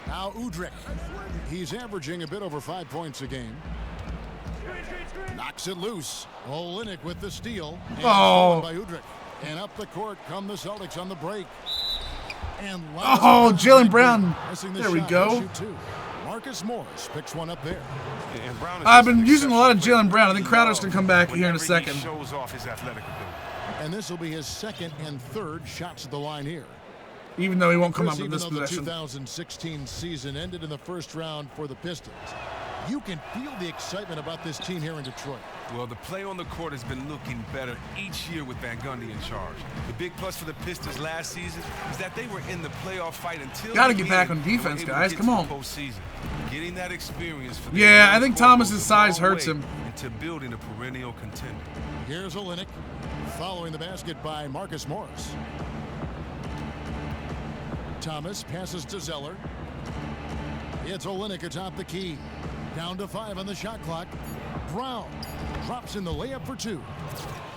Now Udrih. He's averaging a bit over 5 points a game. Knocks it loose. Olynyk with the steal. And stolen by Udrih. And up the court come the Celtics on the break. And Jaylen Brown. There we go. Marcus Morris picks one up there. I've been using a lot of Jaylen Brown. I think Crowder's going to come back here in a second. Shows off his athletic ability. And this will be his second and third shots at the line here. Even though he won't come up in Even this though the possession. 2016 season ended in the first round for the Pistons, you can feel the excitement about this team here in Detroit. Well, the play on the court has been looking better each year with Van Gundy in charge. The big plus for the Pistons last season is that they were in the playoff fight until Gotta get back on defense, guys. Come on. Postseason. Getting that experience for Yeah, I think Thomas's size hurts him. Into building a perennial contender. Here's Olynyk following the basket by Marcus Morris. Thomas passes to Zeller. It's Olynyk atop the key. Down to 5 on the shot clock. Brown drops in the layup for 2.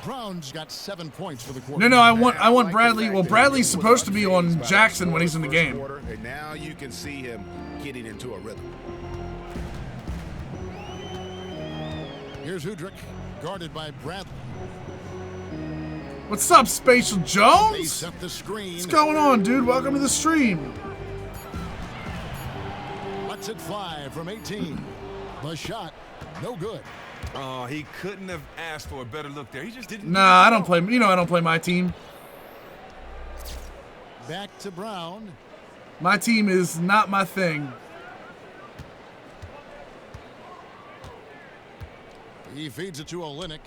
Brown's got 7 points for the quarter. No, I want Bradley. Well, Bradley's supposed to be on Jackson when he's in the game. And now you can see him getting into a rhythm. Here's Udrih, guarded by Bradley. What's up, Spatial Jones? They set the screen. What's going on, dude? Welcome to the stream. Lets it fly from 18. The shot, no good. Oh, he couldn't have asked for a better look there. He just didn't. Nah, I don't play. You know, I don't play my team. Back to Brown. My team is not my thing. He feeds it to Olynyk.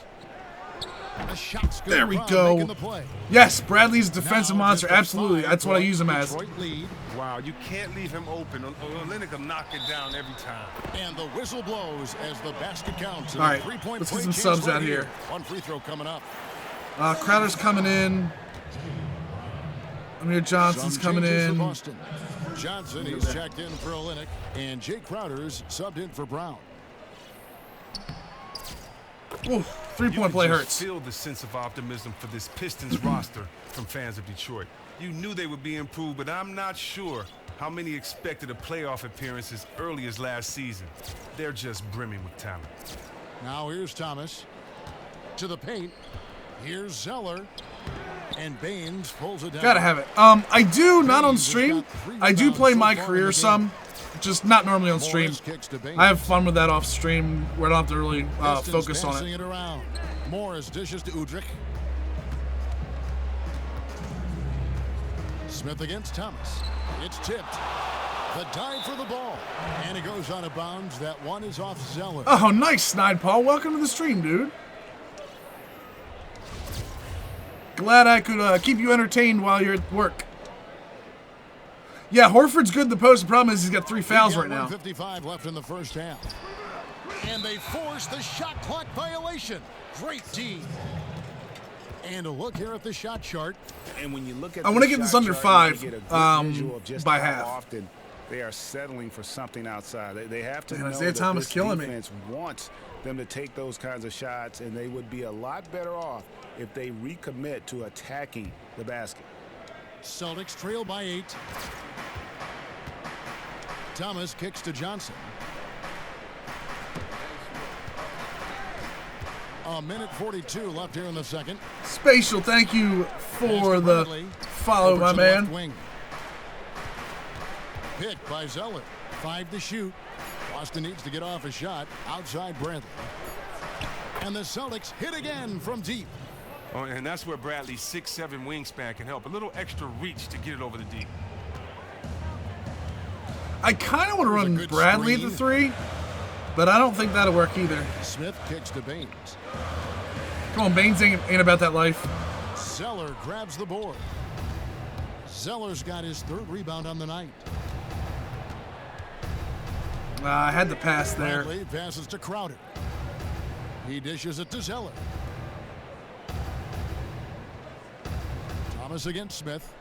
The shot's good. There we Brown go. making the play. Yes, Bradley's a defensive Now monster. just a Absolutely. 5 That's what I use him as. Detroit lead. Wow, you can't leave him open. Olynyk will knock it down every time. And the whistle blows as the basket counts. All right, let's get some subs out here. One free throw coming up. Crowder's coming in. Amir Johnson's Some coming changes for in. Boston. Johnson, he's checked in for Olynyk. And Jake Crowder's subbed in for Brown. Ooh, three-point play You hurts. feel the sense of optimism for this Pistons roster from fans of Detroit. You knew they would be improved, but I'm not sure how many expected a playoff appearance as early as last season. They're just brimming with talent. Now here's Thomas to the paint. Here's Zeller. And Baines pulls it down. Gotta have it. I do, not on stream. I do play my career some. just not normally on stream. I have fun with that off stream where I don't have to really focus on it. Around. Morris dishes to Udrich. Smith against Thomas. It's tipped. The dive for the ball. And it goes out of bounds. That one is off Zeller. Oh, nice, Snide Paul. Welcome to the stream, dude. Glad I could keep you entertained while you're at work. Yeah, Horford's good in the post. The problem is he's got 3 fouls right now. 1:55 left in the first half. And they force the shot clock violation. Great D. And a look here at the shot chart. And when you look at I want to get this under 5 by half. Often they are settling for something outside. They have to Man, know Isaiah that Thomas this killing me. defense wants them to take those kinds of shots, and they would be a lot better off if they recommit to attacking the basket. Celtics trail by 8. Thomas kicks to Johnson. A minute 42 left here in the second. Spatial, thank you for the follow, my man. Wing. Picked by Zeller. 5 to shoot. Boston needs to get off a shot. Outside Bradley. And the Celtics hit again from deep. Oh, and that's where Bradley's 6'7" wingspan can help. A little extra reach to get it over the deep. I kind of want to run Bradley at the 3, but I don't think that'll work either. Smith kicks to Baines. Come on, Baines ain't about that life. Zeller grabs the board. Zeller's got his 3rd rebound on the night. I had the pass there. Bradley passes to Crowder. He dishes it to Zeller. Thomas against Smith.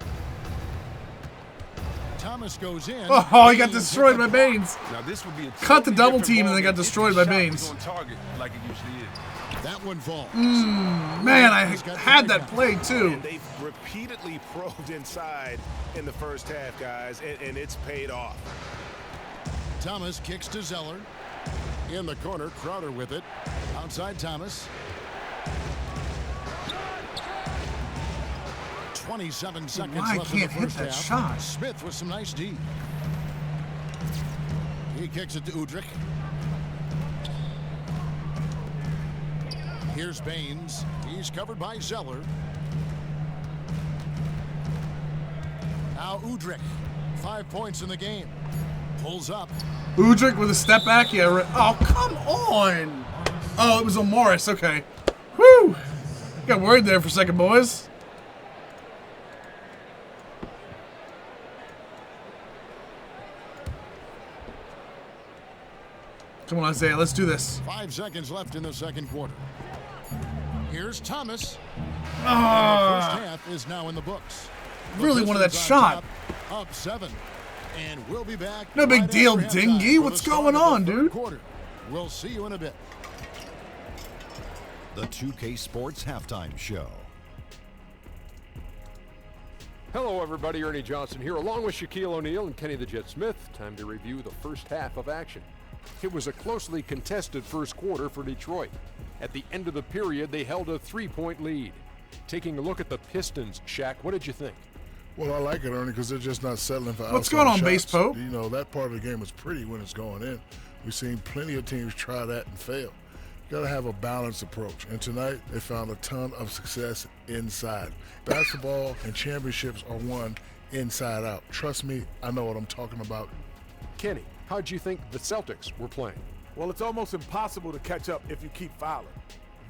Thomas goes in. Oh, he got destroyed by Baines. Now this would be a Cut the double different team and then ball got game if destroyed the by shot Baines. was on target like it usually is. That one falls. Man, I had that play too. And they've repeatedly probed inside in the first half, guys, and it's paid off. Thomas kicks to Zeller. In the corner, Crowder with it. Outside Thomas. 27 seconds Why left in the can't hit first that half. shot? Smith with some nice D. He kicks it to Udrich. Here's Baines. He's covered by Zeller. Now Udrich. 5 points in the game. Pulls up. Udrich with a step back. Yeah. Oh, come on. Oh, it was on Morris. Okay. Whew. Got worried there for a second, boys. Come on, Isaiah. Let's do this. 5 seconds left in the second quarter. Here's Thomas. The first half is now in the books. Really wanted that Pistons on shot. top, up 7. And we'll be back. No big right deal, after halftime Dingy. for What's the start going of the on, third dude? Quarter. We'll see you in a bit. The 2K Sports Halftime Show. Hello, everybody. Ernie Johnson here, along with Shaquille O'Neal and Kenny the Jet Smith. Time to review the first half of action. It was a closely contested first quarter for Detroit. At the end of the period, they held a 3-point lead. Taking a look at the Pistons, Shaq, what did you think? Well, I like it, Ernie, because they're just not settling for What's outside going on, shots. Base Pope? You know, that part of the game is pretty when it's going in. We've seen plenty of teams try that and fail. You got to have a balanced approach. And tonight, they found a ton of success inside. Basketball and championships are won inside out. Trust me, I know what I'm talking about. Kenny, how'd you think the Celtics were playing? Well, it's almost impossible to catch up if you keep fouling.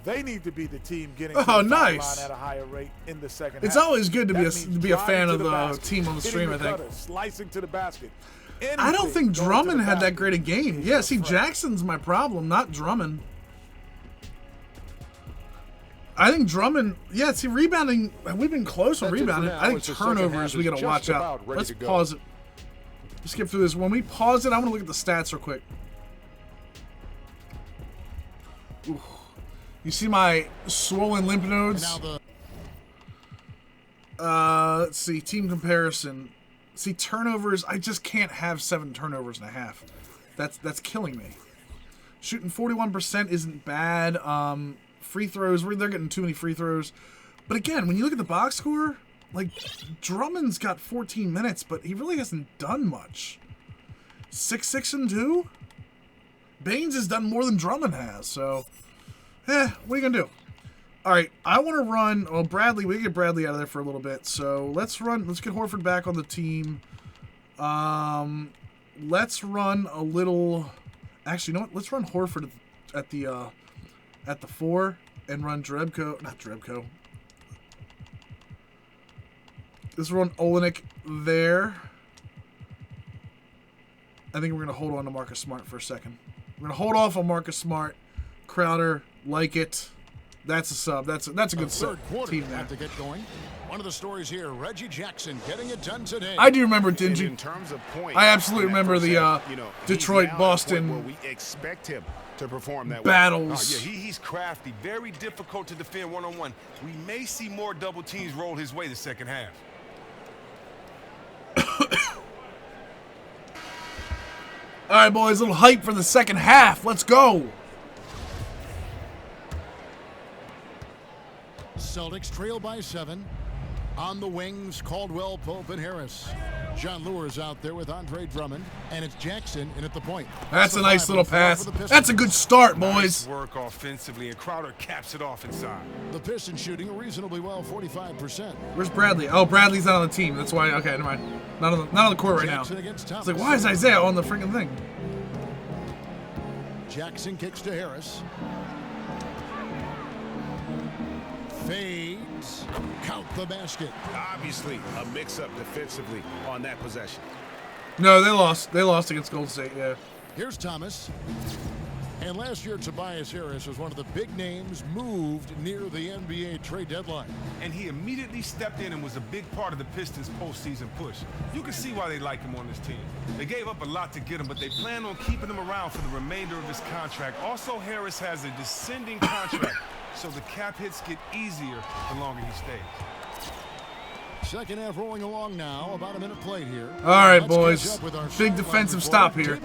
They need to be the team getting Oh, to the foul nice. line at a higher rate in the second It's half. always good to That be means a fan driving of to the basket, team on the hitting stream, the I think. cutter, slicing to the basket. I don't think Anything going to Drummond the had that basket great a game. is Yeah, a see, threat. Jackson's my problem, not Drummond. I think Drummond, yeah, see, rebounding, we've been close on That's it for rebounding. now. I think It's the second turnovers, half we is got to watch just out. about ready Let's to go. pause it. Let's skip through this. When we pause it, I want to look at the stats real quick. Ooh. You see my swollen lymph nodes? Let's see, team comparison. See, turnovers, I just can't have 7 turnovers and a half. That's killing me. Shooting 41% isn't bad. Free throws, they're getting too many free throws. But again, when you look at the box score, like, Drummond's got 14 minutes, but he really hasn't done much. 6-6-2. Baines has done more than Drummond has, so what are you gonna do? All right, I want to run. Well, Bradley, we can get Bradley out of there for a little bit. So let's run. Let's get Horford back on the team. Let's run a little. Actually, you know what? Let's run Horford at the 4 and run Drebko. Not Drebko. Let's run Olenek there. I think we're gonna hold on to Marcus Smart for a second. We're gonna hold off on Marcus Smart. Crowder, like it. That's a sub. That's a good team there. To get going. One of the stories here, Reggie Jackson getting it done today. I do remember Dingy. In terms of points, I absolutely remember the Detroit Boston we expect him to perform that battles. Oh, yeah, he's crafty, very difficult to defend one-on-one. We may see more double teams roll his way the second half. All right, boys, a little hype for the second half. Let's go. Celtics trail by 7. On the wings, Caldwell, Pope, and Harris. John Lure's out there with Andre Drummond, and it's Jackson in at the point. That's a nice little pass. That's a good start, boys. Nice work offensively, and Crowder caps it off inside. The Pistons shooting reasonably well, 45%. Where's Bradley? Oh, Bradley's not on the team. That's why. Okay, never mind. Not on the court right now. It's like, why is Isaiah on the freaking thing? Jackson kicks to Harris. Fades. Count the basket. Obviously, a mix-up defensively on that possession. No, they lost. They lost against Golden State, yeah. Here's Thomas. And last year, Tobias Harris was one of the big names moved near the NBA trade deadline. And he immediately stepped in and was a big part of the Pistons' postseason push. You can see why they like him on this team. They gave up a lot to get him, but they plan on keeping him around for the remainder of his contract. Also, Harris has a descending contract, so the cap hits get easier the longer he stays. Second half rolling along now, about a minute played here. All right, boys. Big defensive stop here.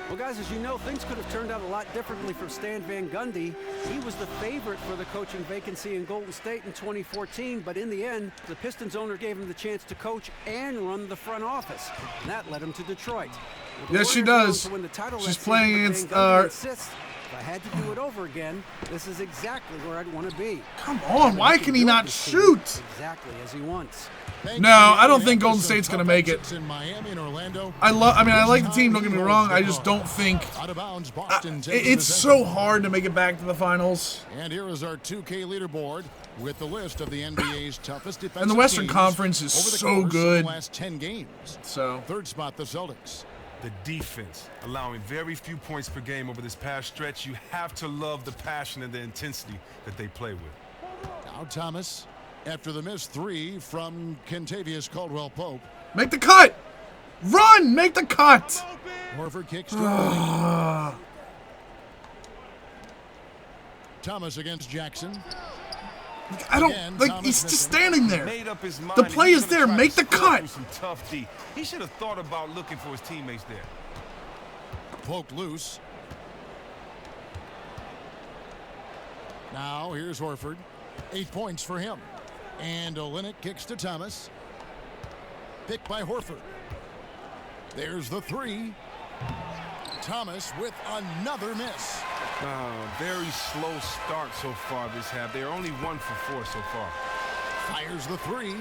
Well, guys, as you know, things could have turned out a lot differently for Stan Van Gundy. He was the favorite for the coaching vacancy in Golden State in 2014, but in the end, the Pistons owner gave him the chance to coach and run the front office, and that led him to Detroit. Yes, she does. She's playing against If I had to do it over again, this is exactly where I'd want to be. Come on, why can he not shoot? Exactly as he wants. No, I don't think Golden State's going to make it. I like the team, don't get me wrong. I just don't think it's so hard to make it back to the finals. And here is our 2K leaderboard with the list of the NBA's toughest defensive And the Western teams Conference is over the so course good. Of the last 10 games. So third spot, the Celtics. The defense, allowing very few points per game over this past stretch. You have to love the passion and the intensity that they play with. Now Thomas, after the missed 3 from Kentavious Caldwell-Pope. Make the cut! Run! Make the cut! Horford kicks to Thomas against Jackson. I don't like. He's just standing there. The play is there. Make the cut. Tough D. He should have thought about looking for his teammates there. Poked loose. Now here's Horford. 8 points for him. And Olenek kicks to Thomas. Picked by Horford. There's the 3. Thomas with another miss. Very slow start so far this half. They're only 1 for 4 so far. Fires the 3.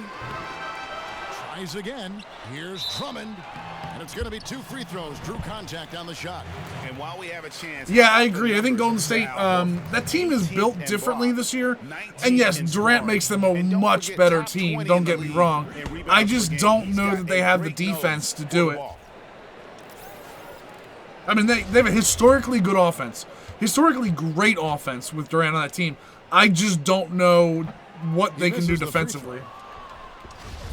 Tries again. Here's Drummond. And it's going to be 2 free throws. Drew contact on the shot. And while we have a chance. Yeah, I agree. I think Golden State, that team is built differently this year. And yes, Durant makes them a much better team. Don't get me wrong. I just don't know that they have the defense to do it. I mean, they have a historically good offense. Historically great offense with Durant on that team. I just don't know what they can do defensively.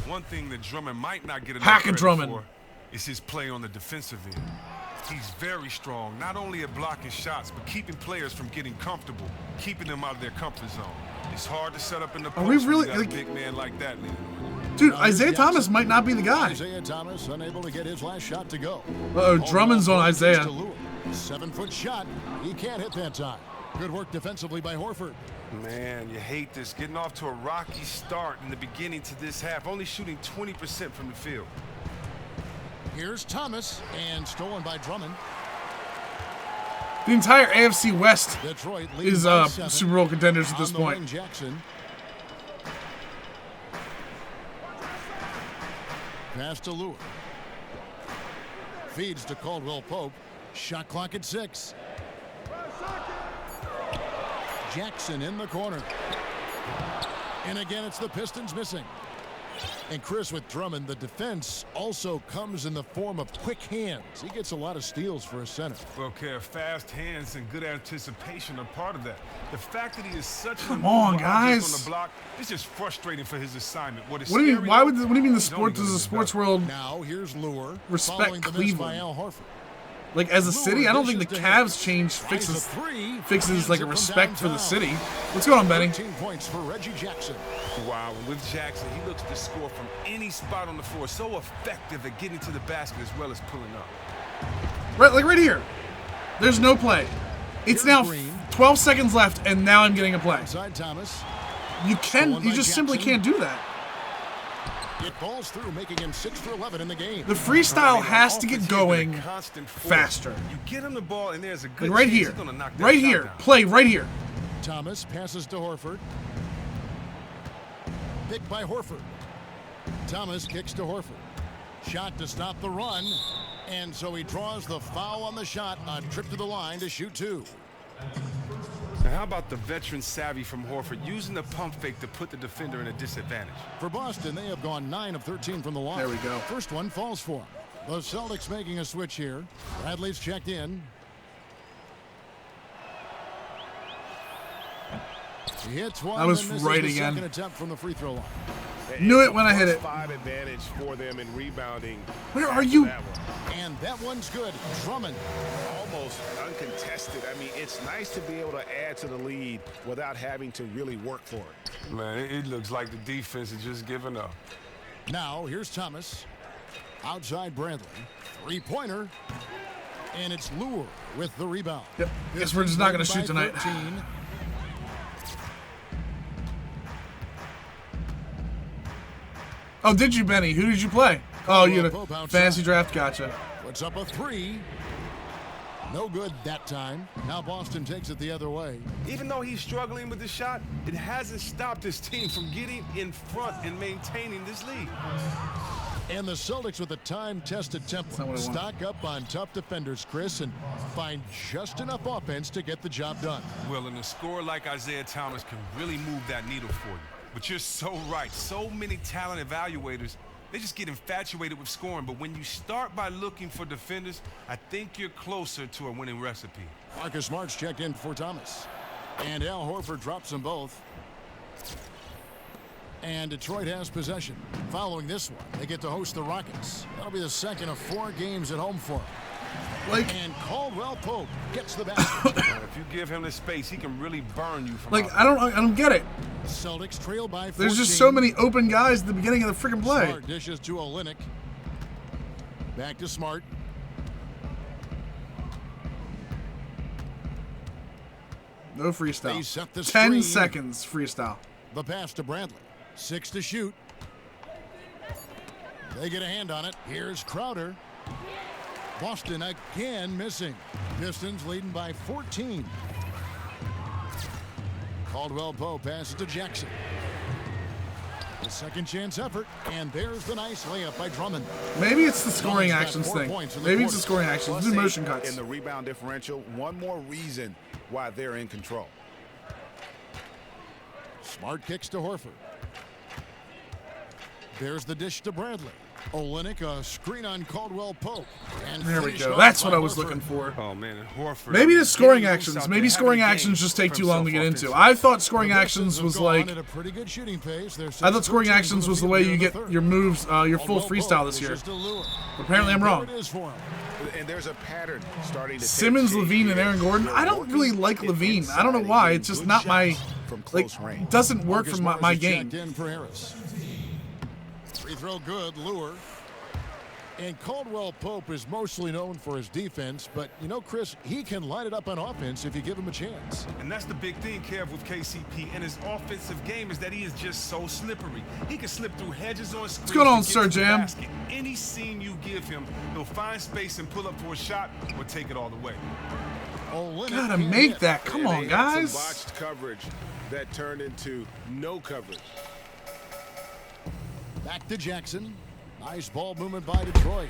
One thing that Drummond might not get enough Hack a credit Drummond. for is his play on the defensive end. He's very strong, not only at blocking shots, but keeping players from getting comfortable, keeping them out of their comfort zone. It's hard to set up in the post we really, when you got a big man like that leading on you. Dude, Isaiah Thomas might not be the guy. Isaiah Thomas unable to get his last shot to go. Uh-oh, Drummond's on Isaiah. 7-foot shot. He can't hit that time. Good work defensively by Horford. Man, you hate this. Getting off to a rocky start in the beginning to this half. Only shooting 20% from the field. Here's Thomas, and stolen by Drummond. The entire AFC West Detroit is Super Bowl contenders at this point. Jackson. Pass to Lure. Feeds to Caldwell Pope. Shot clock at 6. Jackson in the corner. And again, it's the Pistons missing. And Chris, with Drummond, the defense also comes in the form of quick hands. He gets a lot of steals for a center. Okay, fast hands and good anticipation are part of that. The fact that he is such a Come on, guys. on the block is just frustrating for his assignment. What do you mean? Why would? What do you mean the sport? Does the sports world now here's Lure respect Cleveland? By Al Horford. Like as a city, I don't think the Cavs change fixes like a respect for the city. What's going on, Benny? 13 points for Reggie Jackson. Wow, with Jackson, he looks to score from any spot on the floor. So effective at getting to the basket as well as pulling up. Right here. There's no play. It's now 12 seconds left, and now I'm getting a play. Inside Thomas. You just simply can't do that. It falls through, making him 6 for 11 in the game. The freestyle has to get going faster. You get him the ball, and there's a good right here. Right here. Play right here. Thomas passes to Horford. Picked by Horford. Thomas kicks to Horford. Shot to stop the run. And so he draws the foul on the shot. A trip to the line to shoot 2. Now, how about the veteran savvy from Horford using the pump fake to put the defender in a disadvantage? For Boston, they have gone 9 of 13 from the line. There we go. First one falls for him. The Celtics making a switch here. Bradley's checked in. He hits one. I was right the again. Second attempt from the free throw line. Knew it when I hit it. 5 advantage for them in rebounding. Where are you? And that one's good. Drummond. Almost uncontested. I mean, it's nice to be able to add to the lead without having to really work for it. Man, it looks like the defense is just giving up. Now, here's Thomas. Outside Bradley. Three-pointer. And it's Lure with the rebound. Yep. Guess we're just not going to shoot tonight. 13. Oh, did you, Benny? Who did you play? Oh, you had a fantasy draft. Gotcha. Puts up a 3. No good that time. Now Boston takes it the other way. Even though he's struggling with the shot, it hasn't stopped his team from getting in front and maintaining this lead. And the Celtics with a time-tested template. Stock up on tough defenders, Chris, and find just enough offense to get the job done. Well, and a scorer like Isaiah Thomas can really move that needle for you. But you're so right. So many talent evaluators, they just get infatuated with scoring. But when you start by looking for defenders, I think you're closer to a winning recipe. Marcus Smart's checked in for Thomas. And Al Horford drops them both. And Detroit has possession. Following this one, they get to host the Rockets. That'll be the second of 4 games at home for them. And Caldwell Pope gets the basket. If you give him the space, he can really burn you from I don't get it. Celtics trail by 14. There's just so many open guys at the beginning of the freaking play. Smart dishes to Olynyk. Back to Smart. No freestyle. They set the 10 screen. seconds freestyle. The pass to Bradley. 6 to shoot. They get a hand on it. Here's Crowder. Boston again missing. Pistons leading by 14. Caldwell Pope passes to Jackson. The second chance effort, and there's the nice layup by Drummond. Maybe it's the scoring actions thing. Maybe it's the scoring actions. Do motion cuts. In the rebound differential, one more reason why they're in control. Smart kicks to Horford. There's the dish to Bradley. Olynyk, a screen on Caldwell Pope. And there we go. That's what I was looking for. Oh, man, Horford. Maybe the scoring actions. Maybe scoring actions just take too long to get into. I thought scoring actions was like... I thought scoring actions was the way you get your moves, your full freestyle this year. Apparently I'm wrong. And there's a pattern starting to Simmons, Levine, and Aaron Gordon. I don't really like Levine. I don't know why. It's just not my... Like, doesn't work for my game. Free throw good. Lure. And Caldwell Pope is mostly known for his defense, but, you know, Chris, he can light it up on offense if you give him a chance. And that's the big thing, Kev, with KCP and his offensive game is that he is just so slippery. He can slip through hedges on screens. What's going on, Sir Jam? Any scene you give him, he'll find space and pull up for a shot or take it all the way. Gotta make that. Come on, guys. Some botched coverage that turned into no coverage. Back to Jackson. Nice ball movement by Detroit.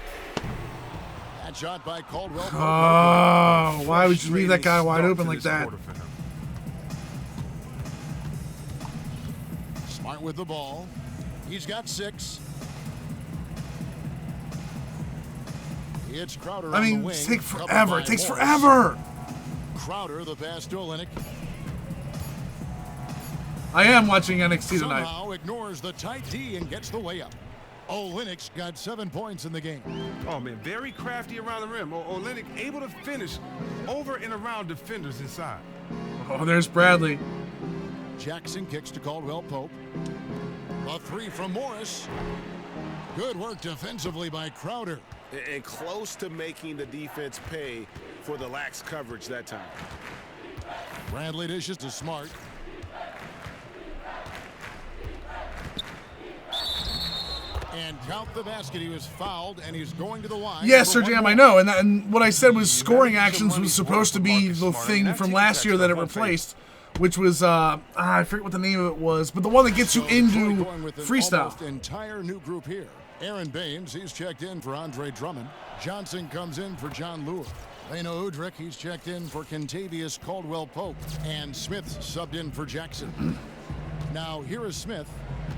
That shot by Caldwell. Oh, why would you leave that guy wide open like that? Smart with the ball. He's got 6. It's Crowder I mean, on the wing. it takes forever. It takes forever. Crowder, the pass to Olynyk. I am watching NXT tonight. Somehow ignores the tight D and gets the layup. Olynyk's got 7 points in the game. Oh, man, very crafty around the rim. Olynyk able to finish over and around defenders inside. Oh, there's Bradley. Jackson kicks to Caldwell Pope. A 3 from Morris. Good work defensively by Crowder. And close to making the defense pay for the lax coverage that time. Bradley dishes to Smart. And count the basket. He was fouled, and he's going to the line. Yes, Sir Jam, I know. And what I said was scoring actions was supposed to be the thing from last year that it replaced, which was, I forget what the name of it was, but the one that gets you into freestyle. Entire new group here. Aaron Baines, he's checked in for Andre Drummond. Johnson comes in for John Lewis. Leno Udrich, he's checked in for Kentavious Caldwell-Pope. And Smith subbed in for Jackson. Now, here is Smith.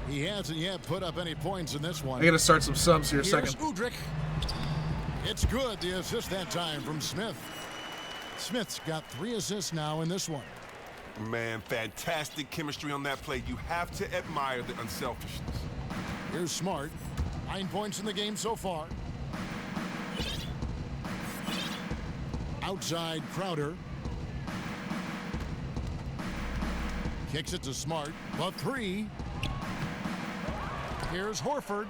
He hasn't yet put up any points in this one. I got to start some subs here a second. Udrich. It's good, the assist that time from Smith. Smith's got 3 assists now in this one. Man, fantastic chemistry on that play. You have to admire the unselfishness. Here's Smart. 9 points in the game so far. Outside Crowder. Kicks it to Smart. The 3. Here's Horford.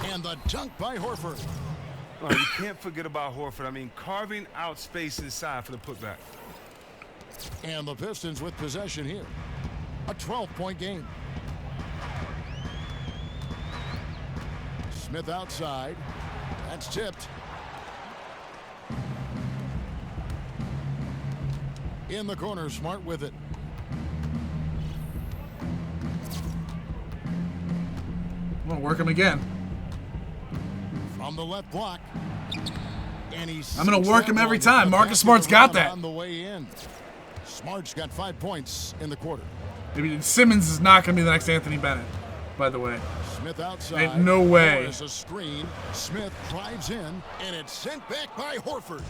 And the dunk by Horford. Oh, you can't forget about Horford. I mean, carving out space inside for the putback. And the Pistons with possession here. A 12-point game. Smith outside. That's tipped. In the corner, Smart with it. I'm going to work him again. From the left block. And I'm going to work him every time. Marcus Smart's got that. On the way in. Smart's got 5 points in the quarter. Maybe Simmons is not going to be the next Anthony Bennett, by the way. Smith outside. Ain't no way. There's a screen. Smith drives in, and it's sent back by Horford.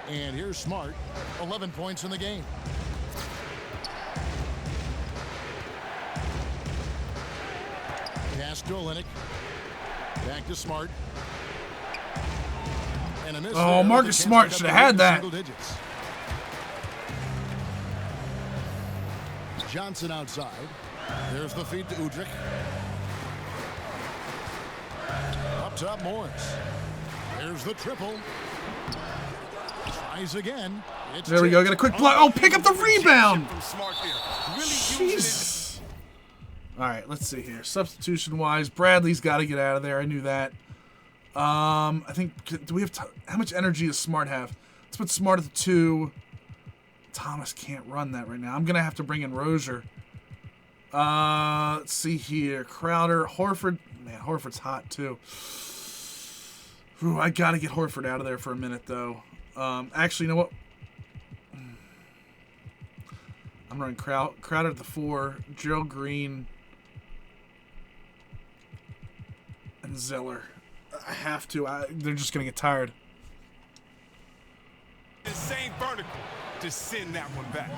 And here's Smart. 11 points in the game. Pass to Olynyk. Back to Smart. And a miss. Oh, Marcus Smart should have had that. Johnson outside. There's the feed to Udrich. Up top, Morris. There's the triple. Tries again. It's there we go. Got a quick block. Oh, pick up the rebound. Really Jesus. All right, let's see here. Substitution-wise, Bradley's got to get out of there. I knew that. I think, do we have, how much energy does Smart have? Let's put Smart at the 2. Thomas can't run that right now. I'm going to have to bring in Rozier. Let's see here. Crowder, Horford. Man, Horford's hot too. Ooh, I got to get Horford out of there for a minute, though. Actually, you know what? I'm running Crowder at the 4. Joe Green. And Zeller. I have to. They're just going to get tired. Insane vertical. Just send that one back.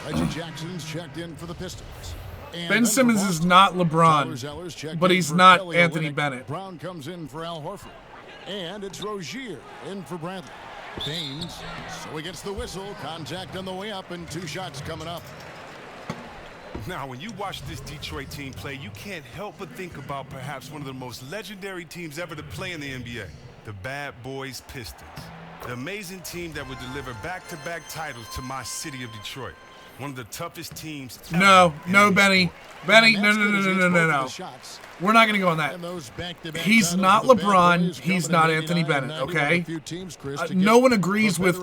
Reggie Jackson's checked in for the Pistons. And Ben Simmons is not LeBron, but he's not Anthony Bennett. Brown comes in for Al Horford. And it's Rozier in for Bradley. Baines, so he gets the whistle. Contact on the way up, and 2 shots coming up. Now, when you watch this Detroit team play, you can't help but think about perhaps one of the most legendary teams ever to play in the NBA, the Bad Boys Pistons. The amazing team that would deliver back-to-back titles to my city of Detroit. One of the toughest teams ever. No, Benny. Benny, no. We're not going to go on that. He's not LeBron. He's not Anthony Bennett, okay? No one agrees with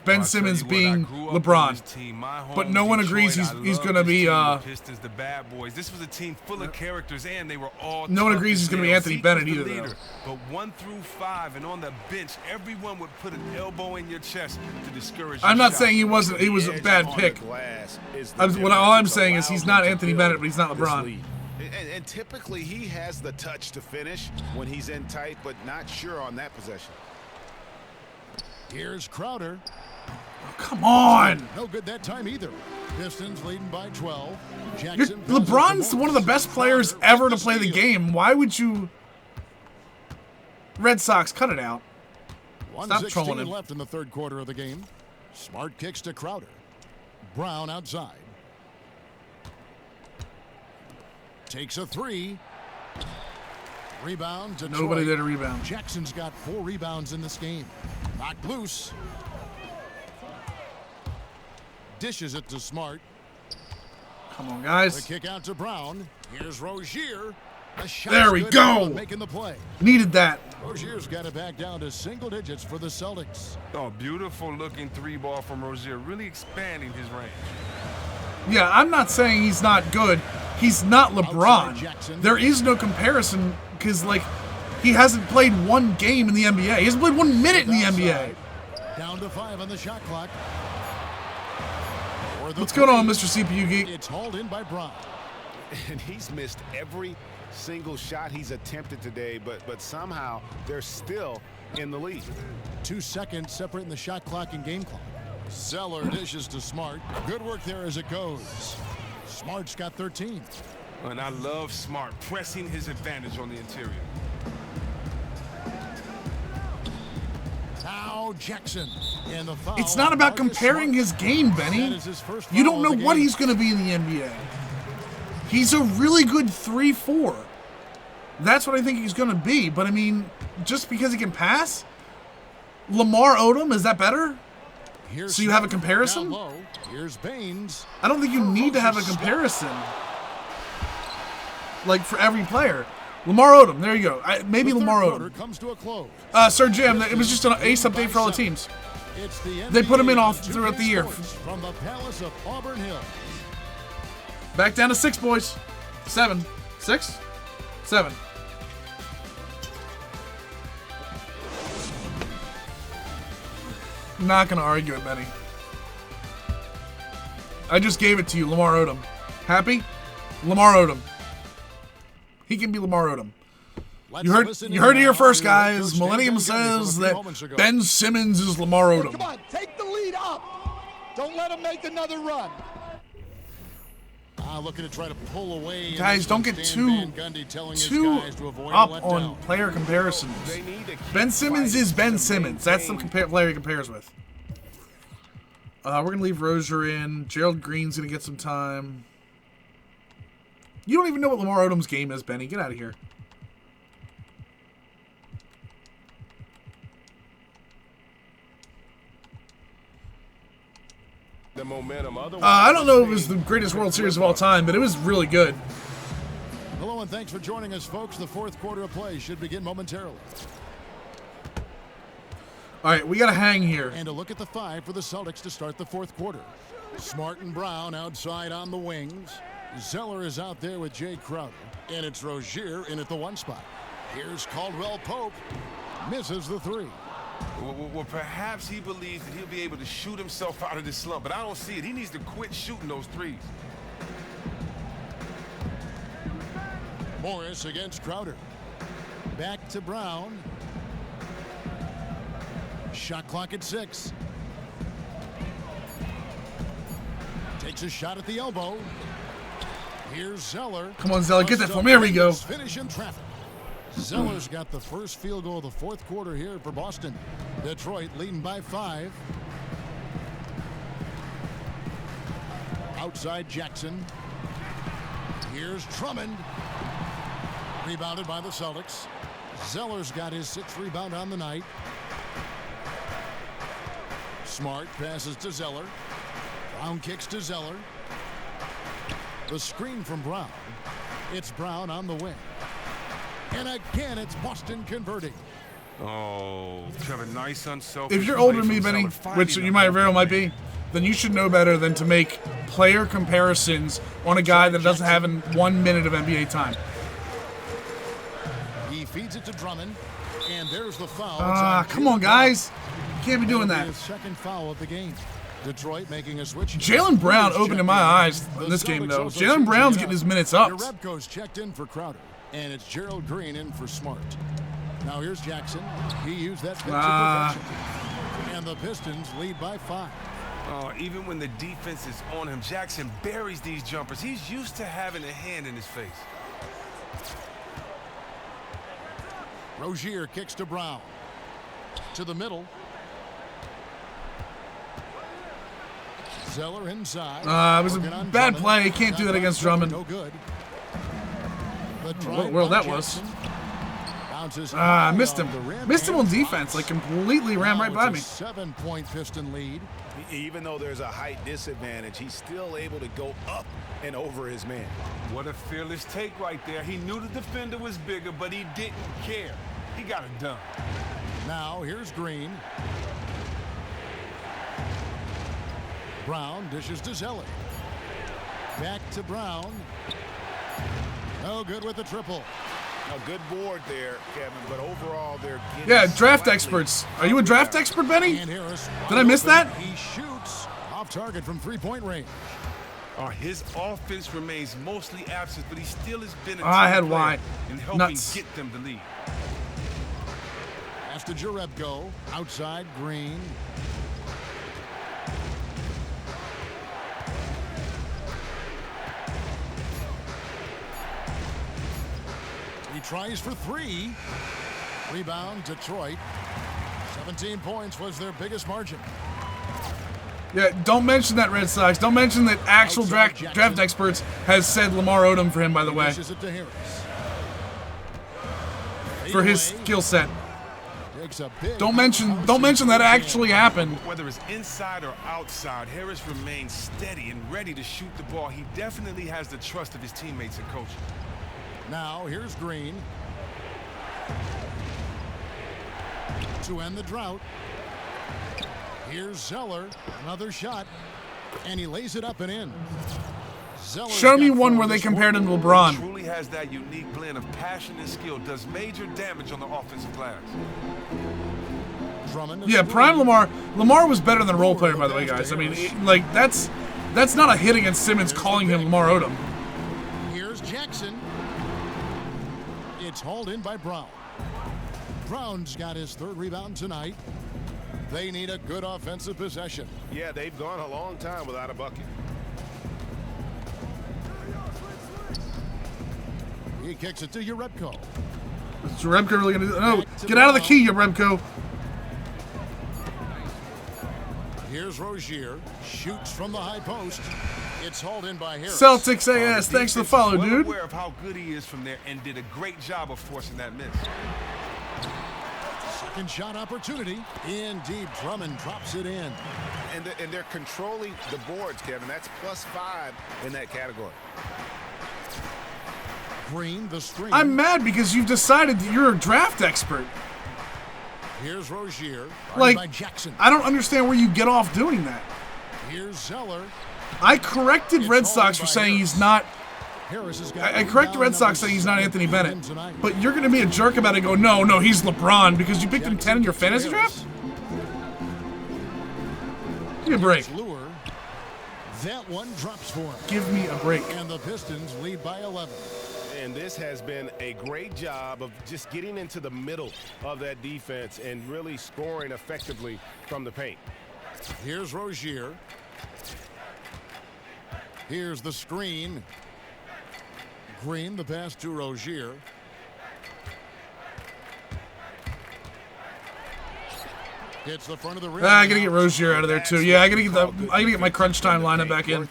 Ben Simmons being LeBron. But no one agrees he's going to be... Pistons, the Bad Boys. This was a team full of characters, and they were all... No one agrees he's going to be Anthony Bennett either, though. But 1 through 5, and on the bench, everyone would put an elbow in your chest to discourage you. I'm not saying he wasn't. He was a bad pick. All I'm saying is he's not Anthony Bennett, but he's not LeBron. And typically he has the touch to finish when he's in tight, but not sure on that possession. Here's Crowder. Oh, come on. No good that time either. Pistons leading by 12. Jackson LeBron's one of the best players ever to play the game. Why would you... Red Sox, cut it out. Stop trolling him. Left in the third quarter of the game. Smart kicks to Crowder. Brown outside. Takes a 3. Rebound to Nobody there to rebound. Jackson's got 4 rebounds in this game. Knocked loose. Dishes it to Smart. Come on, guys. The kick out to Brown. Here's Rozier. There we go. Making the play. Needed that. Rozier's got it back down to single digits for the Celtics. Oh, beautiful looking 3-ball from Rozier, really expanding his range. Yeah, I'm not saying he's not good. He's not LeBron. There is no comparison because, like, he hasn't played 1 game in the NBA. He hasn't played 1 minute in the NBA. Down to 5 on the shot clock. What's going on, Mr. CPU Geek? It's hauled in by Brown. And he's missed every single shot he's attempted today, but somehow they're still in the lead. 2 seconds separating the shot clock and game clock. Zeller dishes to Smart. Good work there as it goes. Smart's got 13. And I love Smart pressing his advantage on the interior. Now Jackson. And the foul. It's not about comparing his game, Benny. You don't know what he's going to be in the NBA. He's a really good 3-4. That's what I think he's going to be. But, I mean, just because he can pass? Lamar Odom, is that better? So you have a comparison? Here's Baines. I don't think you need to have a comparison. Like, for every player. Lamar Odom, there you go. Maybe Lamar Odom. Comes to a close. Sir Jim, it was just an ace update for all the teams. They put him in all throughout the year. From the Palace of Auburn Hills. Back down to 6, boys. 7. 6? 7. Not going to argue it, Benny. I just gave it to you, Lamar Odom. Happy? Lamar Odom. He can be Lamar Odom. You heard it here first, guys. Millennium says that Ben Simmons is Lamar Odom. Come on, take the lead up. Don't let him make another run. Looking to try to pull away. Guys, don't get too up on player comparisons. Ben Simmons is Ben Simmons. That's the player he compares with. We're going to leave Rozier in. Gerald Green's going to get some time. You don't even know what Lamar Odom's game is, Benny. Get out of here. The momentum. I don't know if it was the greatest World Series of all time, but it was really good. Hello and thanks for joining us, folks. The fourth quarter of play should begin momentarily. All right, we got to hang here. And a look at the 5 for the Celtics to start the fourth quarter. Smart and Brown outside on the wings. Zeller is out there with Jay Crowder. And it's Rozier in at the 1 spot. Here's Caldwell Pope. Misses the 3. Well, perhaps he believes that he'll be able to shoot himself out of this slump, but I don't see it. He needs to quit shooting those threes. Morris against Crowder. Back to Brown. Shot clock at 6. Takes a shot at the elbow. Here's Zeller. Come on, Zeller, get that for me. Here we go. Finish in traffic. Zeller's got the first field goal of the fourth quarter here for Boston. Detroit leading by 5. Outside Jackson. Here's Drummond. Rebounded by the Celtics. Zeller's got his 6th rebound on the night. Smart passes to Zeller. Brown kicks to Zeller. The screen from Brown. It's Brown on the wing. And again, it's Boston converting. Oh, Trevor, nice unselfish. If you're older than me, Benny, which you might very well might be, then you should know better than to make player comparisons on a guy that doesn't have 1 minute of NBA time. He feeds it to Drummond, and there's the foul. Come on, guys. You can't be doing that. His 2nd foul of the game. Detroit making a switch. Jaylen Brown opened in my eyes in this game, though. Jaylen Brown's getting his minutes up. Jerebko's checked in for Crowder, and it's Gerald Green in for Smart. Now here's Jackson. He used that pitch to perfection. And the Pistons lead by 5. Even when the defense is on him, Jackson buries these jumpers. He's used to having a hand in his face. Rozier kicks to Brown. To the middle. Zeller inside. It was a bad play. He can't do that against Drummond. No good. What world that was. Missed him. Missed him on defense. Like, completely ran right by me. 7-point Piston lead. Even though there's a height disadvantage, he's still able to go up and over his man. What a fearless take right there. He knew the defender was bigger, but he didn't care. He got it done. Now here's Green. Brown dishes to Zeller. Back to Brown. No good with the triple. A good board there, Kevin, but overall they're getting... Yeah, draft experts. Are you a draft expert, Benny? Did I miss that? He shoots off target from 3-point range. His offense remains mostly absent, but he still has been a I had team why. player in helping Nuts. get them the lead. Pass to Jerebko. Outside Green. He tries for 3. Rebound, Detroit. 17 points was their biggest margin. Yeah, don't mention that, Red Sox. Don't mention that actual draft experts has said Lamar Odom for him, by the way. For his skill set. Don't mention that actually happened. Whether it's inside or outside, Harris remains steady and ready to shoot the ball. He definitely has the trust of his teammates and coach. Now here's Green. To end the drought. Here's Zeller. Another shot. And he lays it up and in. Zeller's Show me one where they compared him to LeBron. He truly has that unique blend of passion and skill. Does major damage on the offensive glass. Yeah, prime Lamar. Lamar was better than a role player, by the way, guys. I mean, like, that's not a hit against Simmons calling him Lamar Odom. Here's Jackson. It's hauled in by Brown. Brown's got his 3rd rebound tonight. They need a good offensive possession. Yeah, they've gone a long time without a bucket. He kicks it to Jerebko. Is Jerebko really going to do? No, get out of the key, Jerebko. Here's Rozier. Shoots from the high post. It's hauled in by Harris. Celtics AS, thanks for the follow, well dude. Aware of how good he is from there and did a great job of forcing that miss. Second shot opportunity. In deep, Drummond drops it in. And they're controlling the boards, Kevin. That's +5 in that category. Green, the screen. I'm mad because you've decided that you're a draft expert. Here's Rozier. Like, by Jackson. I don't understand where you get off doing that. Here's Zeller. I corrected Red Sox for saying he's not. I corrected Red Sox saying he's not Anthony Bennett. But you're going to be a jerk about it and go, no, he's LeBron because you picked him 10 in your fantasy draft? Give me a break. That one drops for him. Give me a break. And the Pistons lead by 11. And this has been a great job of just getting into the middle of that defense and really scoring effectively from the paint. Here's Rozier. Here's the screen. Green, the pass to Rozier. Hits the front of the rim. I gotta get Rozier out of there too. Yeah, I gotta get my crunch time lineup back in.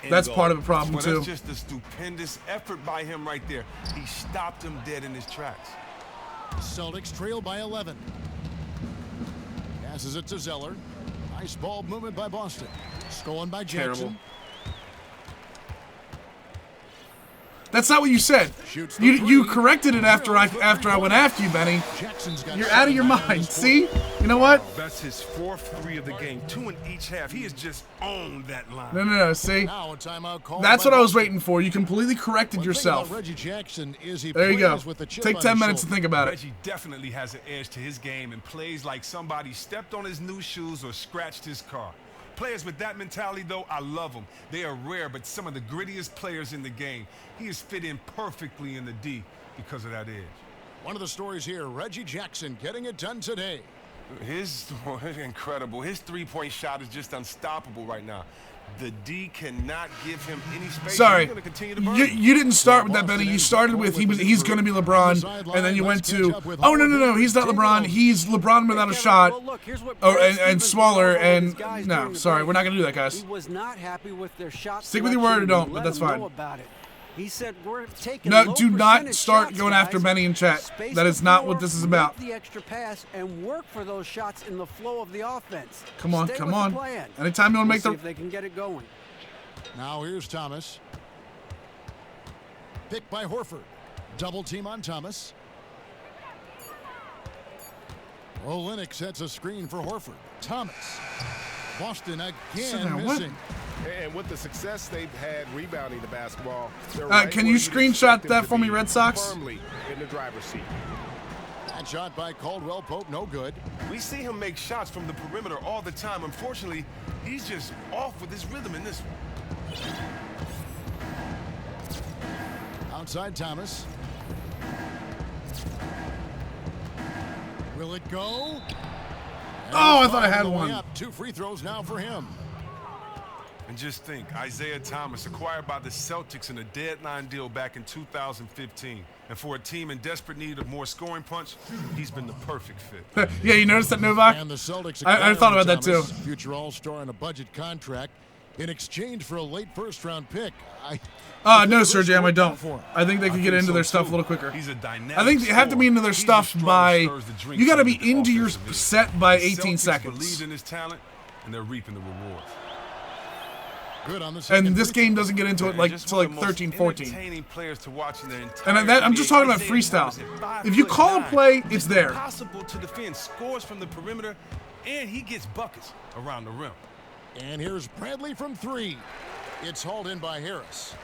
That's part of the problem Well, too. that's just a stupendous effort by him right there. He stopped him dead in his tracks. Celtics trail by 11. Passes it to Zeller. Nice ball movement by Boston. Stolen by Jackson. Terrible. That's not what you said. You corrected it after I went after you, Benny. You're out of your mind. See? You know what? That's his 4th 3 of the game. 2 in each half. He has just owned that line. No. See? Now a timeout call. That's what I was waiting for. You completely corrected yourself. Reggie Jackson is he there you go. With the chip Take on 10 his minutes to shoulder. think about it. Reggie definitely has an edge to his game and plays like somebody stepped on his new shoes or scratched his car. Players with that mentality, though, I love them. They are rare, but some of the grittiest players in the game. He has fit in perfectly in the D because of that edge. One of the stories here, Reggie Jackson getting it done today. Incredible. His three-point shot is just unstoppable right now. The D cannot give him any space. Sorry, He's gonna continue to burn. you didn't start with that, Benny. You started with he's going to be LeBron, and then you went to no, he's not LeBron. He's LeBron without a shot, and smaller. And no, sorry, we're not going to do that, guys. He was not happy with their shot. Stick with your word or don't, but that's fine. He said we're taking No, do not start going after Benny in chat. That is not what this is about. The extra pass and work for those shots in the flow of the offense. Come on, Stay come with on. The plan. Anytime you want to make See the if they can get it going. Now here's Thomas. Picked by Horford. Double team on Thomas. Olynyk sets a screen for Horford. Thomas. Boston again missing. And with the success they've had rebounding the basketball, can you screenshot that for me, Red Sox? Firmly in the driver's seat. That shot by Caldwell Pope, no good. We see him make shots from the perimeter all the time. Unfortunately, he's just off with his rhythm in this one. Outside Thomas. Will it go? Oh, I thought I had one. Up. 2 free throws now for him. And just think, Isaiah Thomas acquired by the Celtics in a deadline deal back in 2015. And for a team in desperate need of more scoring punch, he's been the perfect fit. Yeah, you noticed that, Novak? And the Celtics I thought about that too. Future All-Star on a budget contract in exchange for a late first-round pick. No, Sir Jam, I don't. I think they could get into their stuff a little quicker. He's a dynamic I think they have to be into their stuff by. You got to be into your set by 18 Celtics seconds. believe in his talent, and they're reaping the rewards. Good on the And this game doesn't get into it like till like 13, 14. Players to watch in their And I'm just talking about freestyle. If you call a play, it's there. Impossible to defend. Scores from the perimeter, and he gets buckets around the rim. And here's Bradley from 3. It's hauled in by Harris.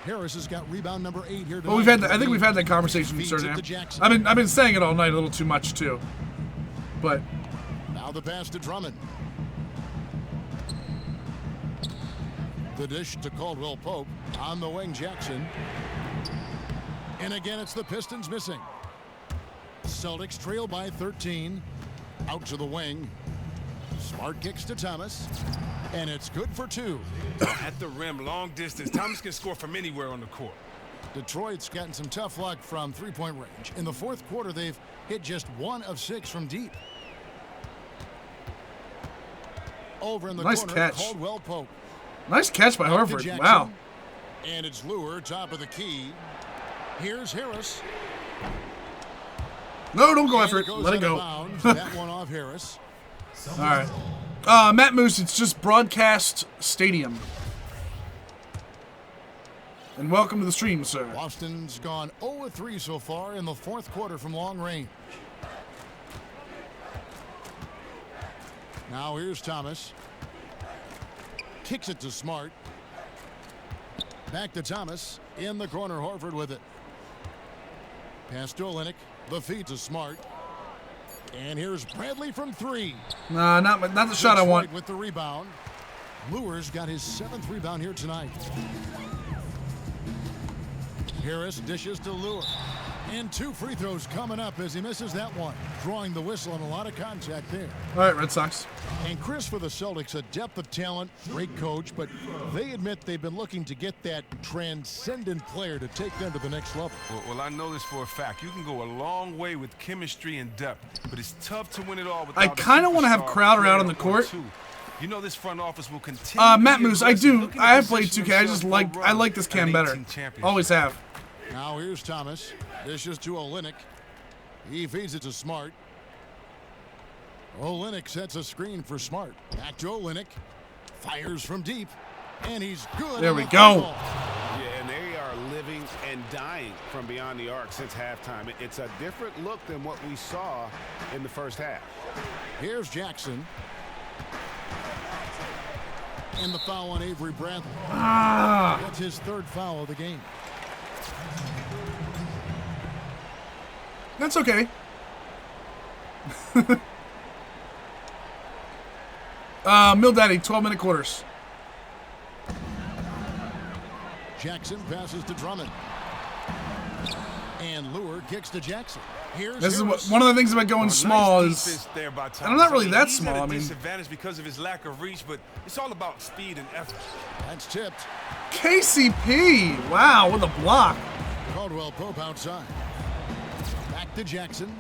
Harris has got rebound number 8 here tonight. Well, I think we've had that conversation, Sir Jam. I've been saying it all night a little too much too. But now the pass to Drummond. The dish to Caldwell Pope. On the wing, Jackson. And again, it's the Pistons missing. Celtics trail by 13. Out to the wing. Smart kicks to Thomas. And it's good for 2. At the rim, long distance. Thomas can score from anywhere on the court. Detroit's gotten some tough luck from three-point range. In the fourth quarter, they've hit just 1 of 6 from deep. Over in the nice corner, catch. Caldwell Pope. Nice catch by Horford. Wow. And it's Lure, top of the key. Here's Harris. No, don't go after it. Let it go. That one off Harris. All right. Matt Moose, it's just Broadcast Stadium. And welcome to the stream, sir. Boston's gone 0-3 so far in the fourth quarter from long range. Now here's Thomas. Kicks it to Smart. Back to Thomas. In the corner, Horford with it. Pass to Olynyk. The feed to Smart. And here's Bradley from 3. Nah, not the shot I want. With the rebound. Lure's got his 7th rebound here tonight. Harris dishes to Lure. And 2 free throws coming up as he misses that one. Drawing the whistle and a lot of contact there. All right, Red Sox. And Chris, for the Celtics, a depth of talent, great coach, but they admit they've been looking to get that transcendent player to take them to the next level. Well, I know this for a fact. You can go a long way with chemistry and depth, but it's tough to win it all without I kind of want to have Crowder out on the court. You know this front office will continue. Matt Moose, I do. I have played 2K. I like this cam better. Always have. Now here's Thomas. Dishes to Olynyk. He feeds it to Smart. Olynyk sets a screen for Smart. Back to Olynyk. Fires from deep. And he's good. There we go. Yeah, and they are living and dying from beyond the arc since halftime. It's a different look than what we saw in the first half. Here's Jackson. And the foul on Avery Bradley. That's his 3rd foul of the game. That's okay. Mill Daddy, 12-minute quarters. Jackson passes to Drummond. And Lure kicks to Jackson. This is one of the things about going small is, and I'm not really that small. I mean, disadvantage because of his lack of reach, but it's all about speed and effort. That's tipped. KCP, wow, with a block. Caldwell Pope outside. Back to Jackson.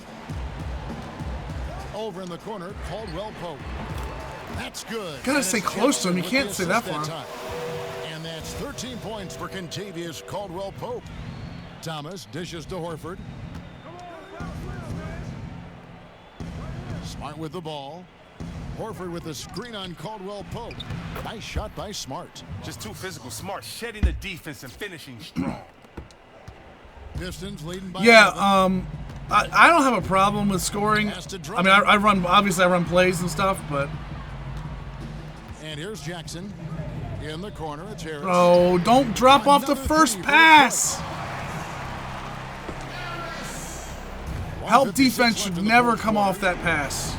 Over in the corner, Caldwell Pope. That's good. Gotta stay close to him. You can't stay that far. And that's 13 points for Kentavious Caldwell Pope. Thomas dishes to Horford. Smart with the ball. Horford with the screen on Caldwell Pope. Nice shot by Smart. Just too physical. Smart shedding the defense and finishing strong. Pistons leading by yeah, 11. I don't have a problem with scoring. I mean, I run plays and stuff, but. And here's Jackson in the corner. It's Harris. Oh, don't drop off the first pass. Help defense should never come off that pass.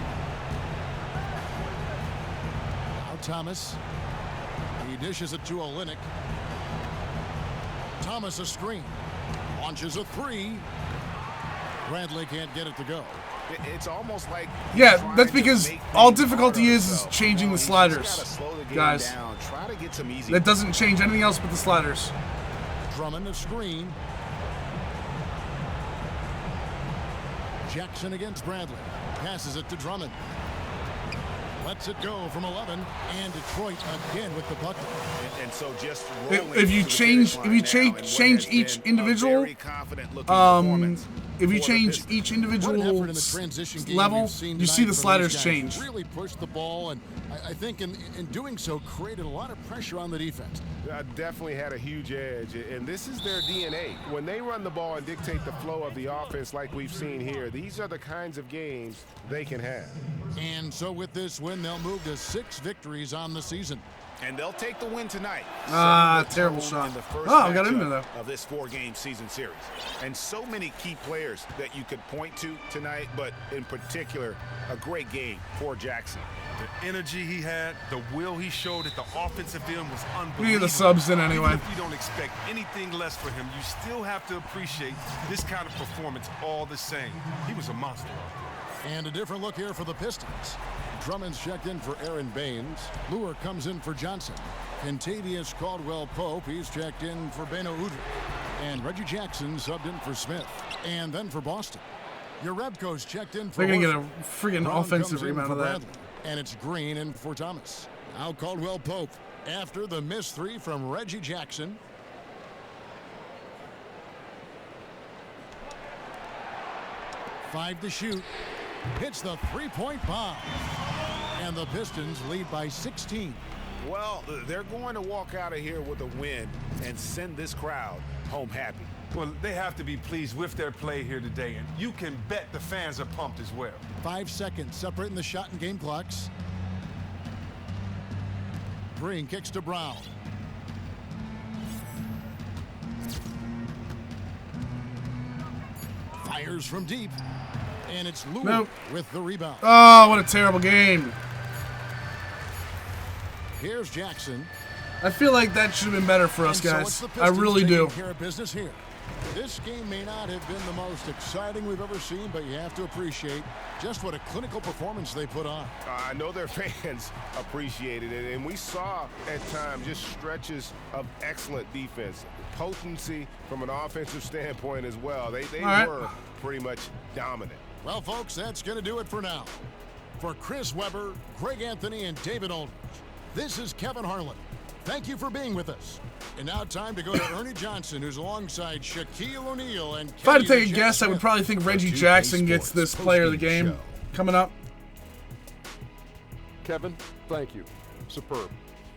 Now Thomas. He dishes it to Olynyk. Thomas a screen. Launches a 3. Bradley can't get it to go. It's almost like that's because all difficulty is changing the sliders, guys. That doesn't change anything else but the sliders. Drummond a screen. Jackson against Bradley. Passes it to Drummond. Lets it go from 11, and Detroit again with the bucket. And so just if you change each individual if you change each individual level, you see the sliders change. Really pushed the ball, and I think in doing so created a lot of pressure on the defense. Definitely had a huge edge, and this is their DNA. When they run the ball and dictate the flow of the offense like we've seen here, these are the kinds of games they can have. And so with this win, they'll move to 6 victories on the season. And they'll take the win tonight. Terrible shot. I got in there though. Of this 4-game season series. And so many key players that you could point to tonight, but in particular, a great game for Jackson. The energy he had, the will he showed at the offensive end was unbelievable. We need the subs in anyway. Even if you don't expect anything less for him, you still have to appreciate this kind of performance all the same. He was a monster out there. And a different look here for the Pistons. Drummond's checked in for Aaron Baines. Lure comes in for Johnson. Kentavious Caldwell Pope, he's checked in for Beno Udrih. And Reggie Jackson subbed in for Smith. And then for Boston, Jerebko's checked in for They're going to get Horford. a friggin' Brown offensive comes in rebound for of that. Bradley. And it's Green in for Thomas. Now Caldwell Pope after the missed 3 from Reggie Jackson. Five to shoot. Hits the 3-point bomb. And the Pistons lead by 16. Well, they're going to walk out of here with a win and send this crowd home happy. Well, they have to be pleased with their play here today, and you can bet the fans are pumped as well. 5 seconds separating the shot and game clocks. Green kicks to Brown. Fires from deep. And it's Lue with the rebound. Oh, what a terrible game. Here's Jackson. I feel like that should have been better for us, guys. So I really do. Care of business here. This game may not have been the most exciting we've ever seen, but you have to appreciate just what a clinical performance they put on. I know their fans appreciated it, and we saw at times just stretches of excellent defense. Potency from an offensive standpoint as well. They were pretty much dominant. Well, folks, that's going to do it for now. For Chris Webber, Greg Anthony, and David Aldridge, this is Kevin Harlan. Thank you for being with us. And now time to go to Ernie Johnson, who's alongside Shaquille O'Neal and If I had to take a guess, I would probably think Reggie Jackson gets this player of the game coming up. Kevin, thank you. Superb.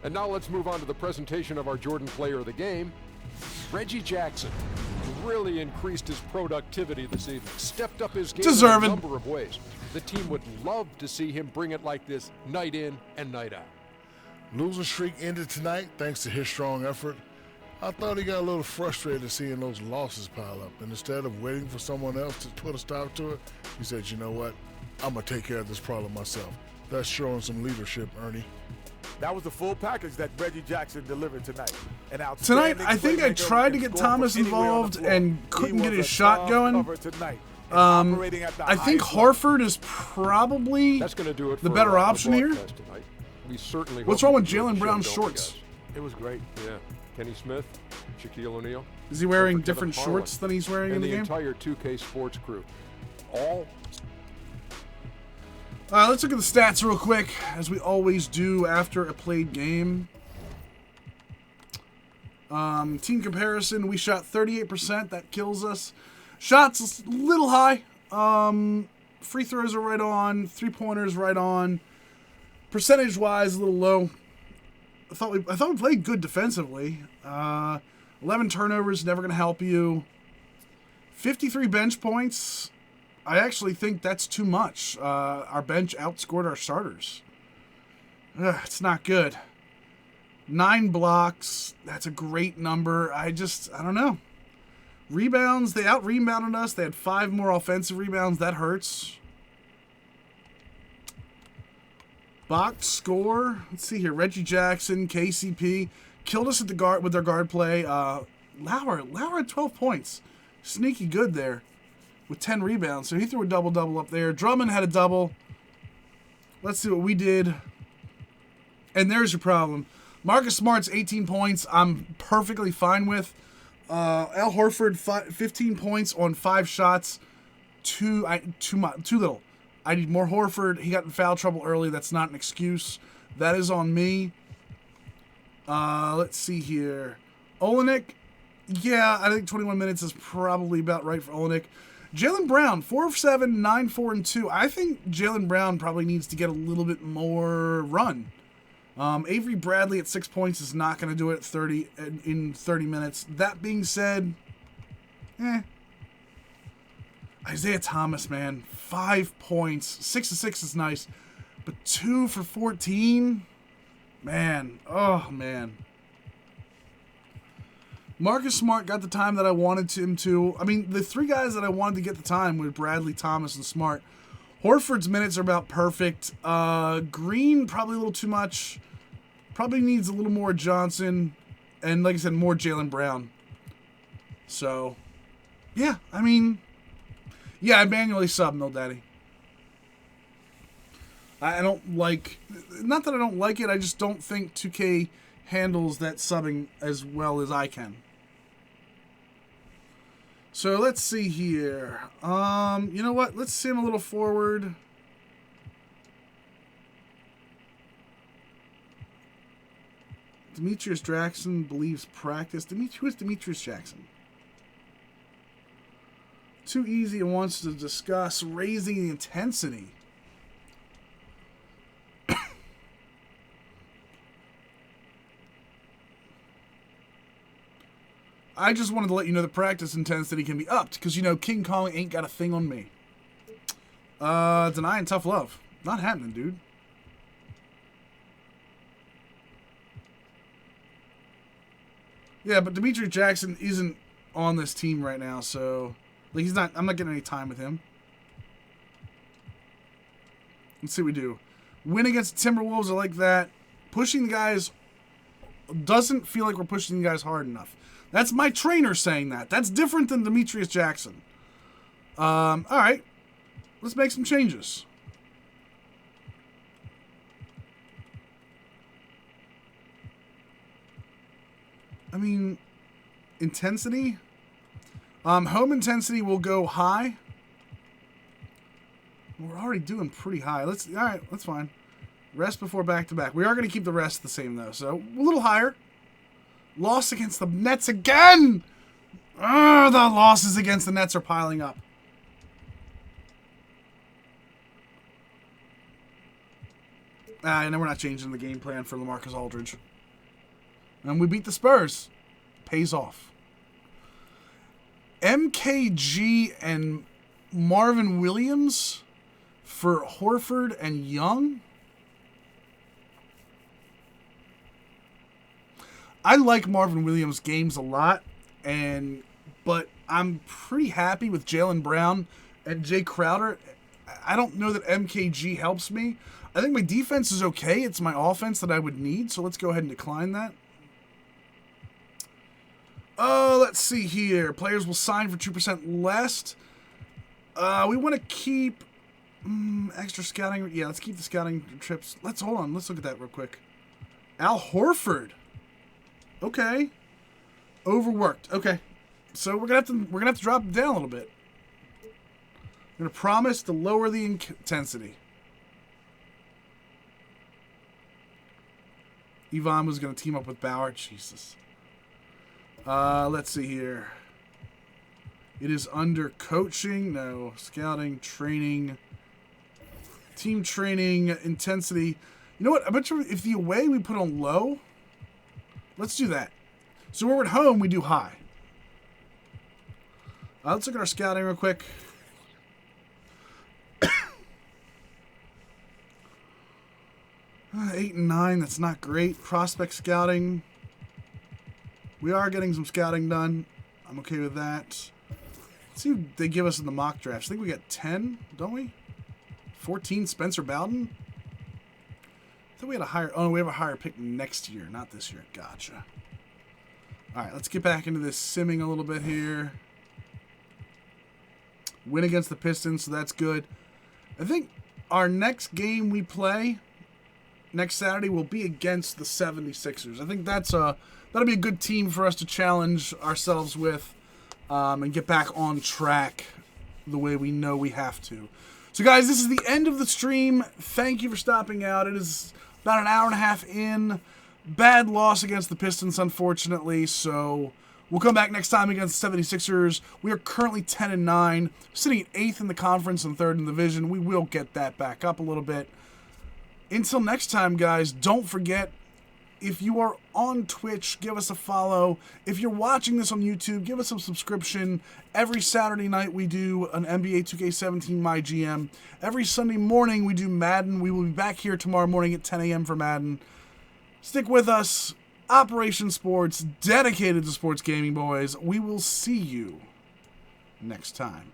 And now let's move on to the presentation of our Jordan player of the game. Reggie Jackson really increased his productivity this evening, stepped up his game in a number of ways. The team would love to see him bring it like this night in and night out. Losing streak ended tonight thanks to his strong effort. I thought he got a little frustrated seeing those losses pile up, and instead of waiting for someone else to put a stop to it, he said, you know what, I'm going to take care of this problem myself. That's showing some leadership, Ernie. That was the full package that Reggie Jackson delivered tonight. Tonight, I think I tried to get Thomas involved and couldn't get his shot going. I think Horford is probably the better option here. We certainly What's wrong with Jaylen Brown's shorts? It was great. Yeah. Kenny Smith, Shaquille O'Neal. Is he wearing different shorts than he's wearing in the game? And the entire 2K Sports crew. All right, let's look at the stats real quick, as we always do after a played game. Team comparison, we shot 38%. That kills us. Shots a little high. Free throws are right on. Three-pointers right on. Percentage-wise, a little low. I thought we played good defensively. 11 turnovers, never going to help you. 53 bench points. I actually think that's too much. Our bench outscored our starters. It's not good. 9 blocks. That's a great number. I don't know. Rebounds, they out-rebounded us. They had 5 more offensive rebounds. That hurts. Box score. Let's see here. Reggie Jackson, KCP. Killed us at the guard with their guard play. Lauer had 12 points. Sneaky good there with 10 rebounds. So he threw a double-double up there. Drummond had a double. Let's see what we did. And there's your problem. Marcus Smart's 18 points. I'm perfectly fine with. Al Horford, 15 points on 5 shots. Too little. I need more Horford. He got in foul trouble early. That's not an excuse. That is on me. Let's see here. Olenek, yeah, I think 21 minutes is probably about right for Olenek. Jaylen Brown, 4 of 7, 9, 4, and 2. I think Jaylen Brown probably needs to get a little bit more run. Avery Bradley at 6 points is not going to do it in 30 minutes. That being said, Isaiah Thomas, man, 5 points. 6 of 6 is nice, but 2 for 14? Man, oh, man. Marcus Smart got the time that I wanted him to. I mean, the 3 guys that I wanted to get the time were Bradley, Thomas, and Smart. Horford's minutes are about perfect. Green, probably a little too much. Probably needs a little more Johnson. And like I said, more Jaylen Brown. So, yeah, I mean, yeah, I manually sub Mill Daddy. I don't like, not that I don't like it, I just don't think 2K handles that subbing as well as I can. So let's see here. You know what? Let's see him a little forward. Demetrius Jackson believes practice. Who is Demetrius Jackson? Too easy and wants to discuss raising the intensity. I just wanted to let you know the practice intensity can be upped because, you know, King Kong ain't got a thing on me. Denying tough love. Not happening, dude. Yeah, but Demetrius Jackson isn't on this team right now, so like I'm not getting any time with him. Let's see what we do. Win against the Timberwolves, I like that. Pushing the guys doesn't feel like we're pushing the guys hard enough. That's my trainer saying that. That's different than Demetrius Jackson. All right. Let's make some changes. I mean, intensity. Home intensity will go high. We're already doing pretty high. All right, that's fine. Rest before back-to-back. We are going to keep the rest the same, though, so a little higher. Loss against the Nets again! The losses against the Nets are piling up. And then we're not changing the game plan for LaMarcus Aldridge. And we beat the Spurs. Pays off. MKG and Marvin Williams for Horford and Young. I like Marvin Williams' games a lot, but I'm pretty happy with Jaylen Brown and Jay Crowder. I don't know that MKG helps me. I think my defense is okay. It's my offense that I would need, so let's go ahead and decline that. Oh, let's see here. Players will sign for 2% less. We want to keep extra scouting. Yeah, let's keep the scouting trips. Hold on. Let's look at that real quick. Al Horford. Okay. Overworked. Okay. So we're gonna have to drop it down a little bit. I'm gonna promise to lower the intensity. Yvonne was gonna team up with Bauer. Jesus. Let's see here. It is under coaching. No. Scouting, training, team training, intensity. You know what? I bet you if the away we put on low. Let's do that. So when we're at home, we do high. Let's look at our scouting real quick. 8 and 9, that's not great. Prospect scouting. We are getting some scouting done. I'm okay with that. Let's see what they give us in the mock drafts. I think we got 10, don't we? 14, Spencer Bowden. I thought we had a higher... Oh, no, we have a higher pick next year, not this year. Gotcha. All right, let's get back into this simming a little bit here. Win against the Pistons, so that's good. I think our next game we play next Saturday will be against the 76ers. I think that'll be a good team for us to challenge ourselves with and get back on track the way we know we have to. So, guys, this is the end of the stream. Thank you for stopping out. It is about an hour and a half in. Bad loss against the Pistons, unfortunately, so we'll come back next time against the 76ers. We are currently 10 and 9, sitting at 8th in the conference and 3rd in the division. We will get that back up a little bit. Until next time, guys, don't forget, if you are on Twitch, give us a follow. If you're watching this on YouTube, give us a subscription. Every Saturday night, we do an NBA 2K17 MyGM. Every Sunday morning, we do Madden. We will be back here tomorrow morning at 10 a.m. for Madden. Stick with us. Operation Sports, dedicated to sports gaming, boys. We will see you next time.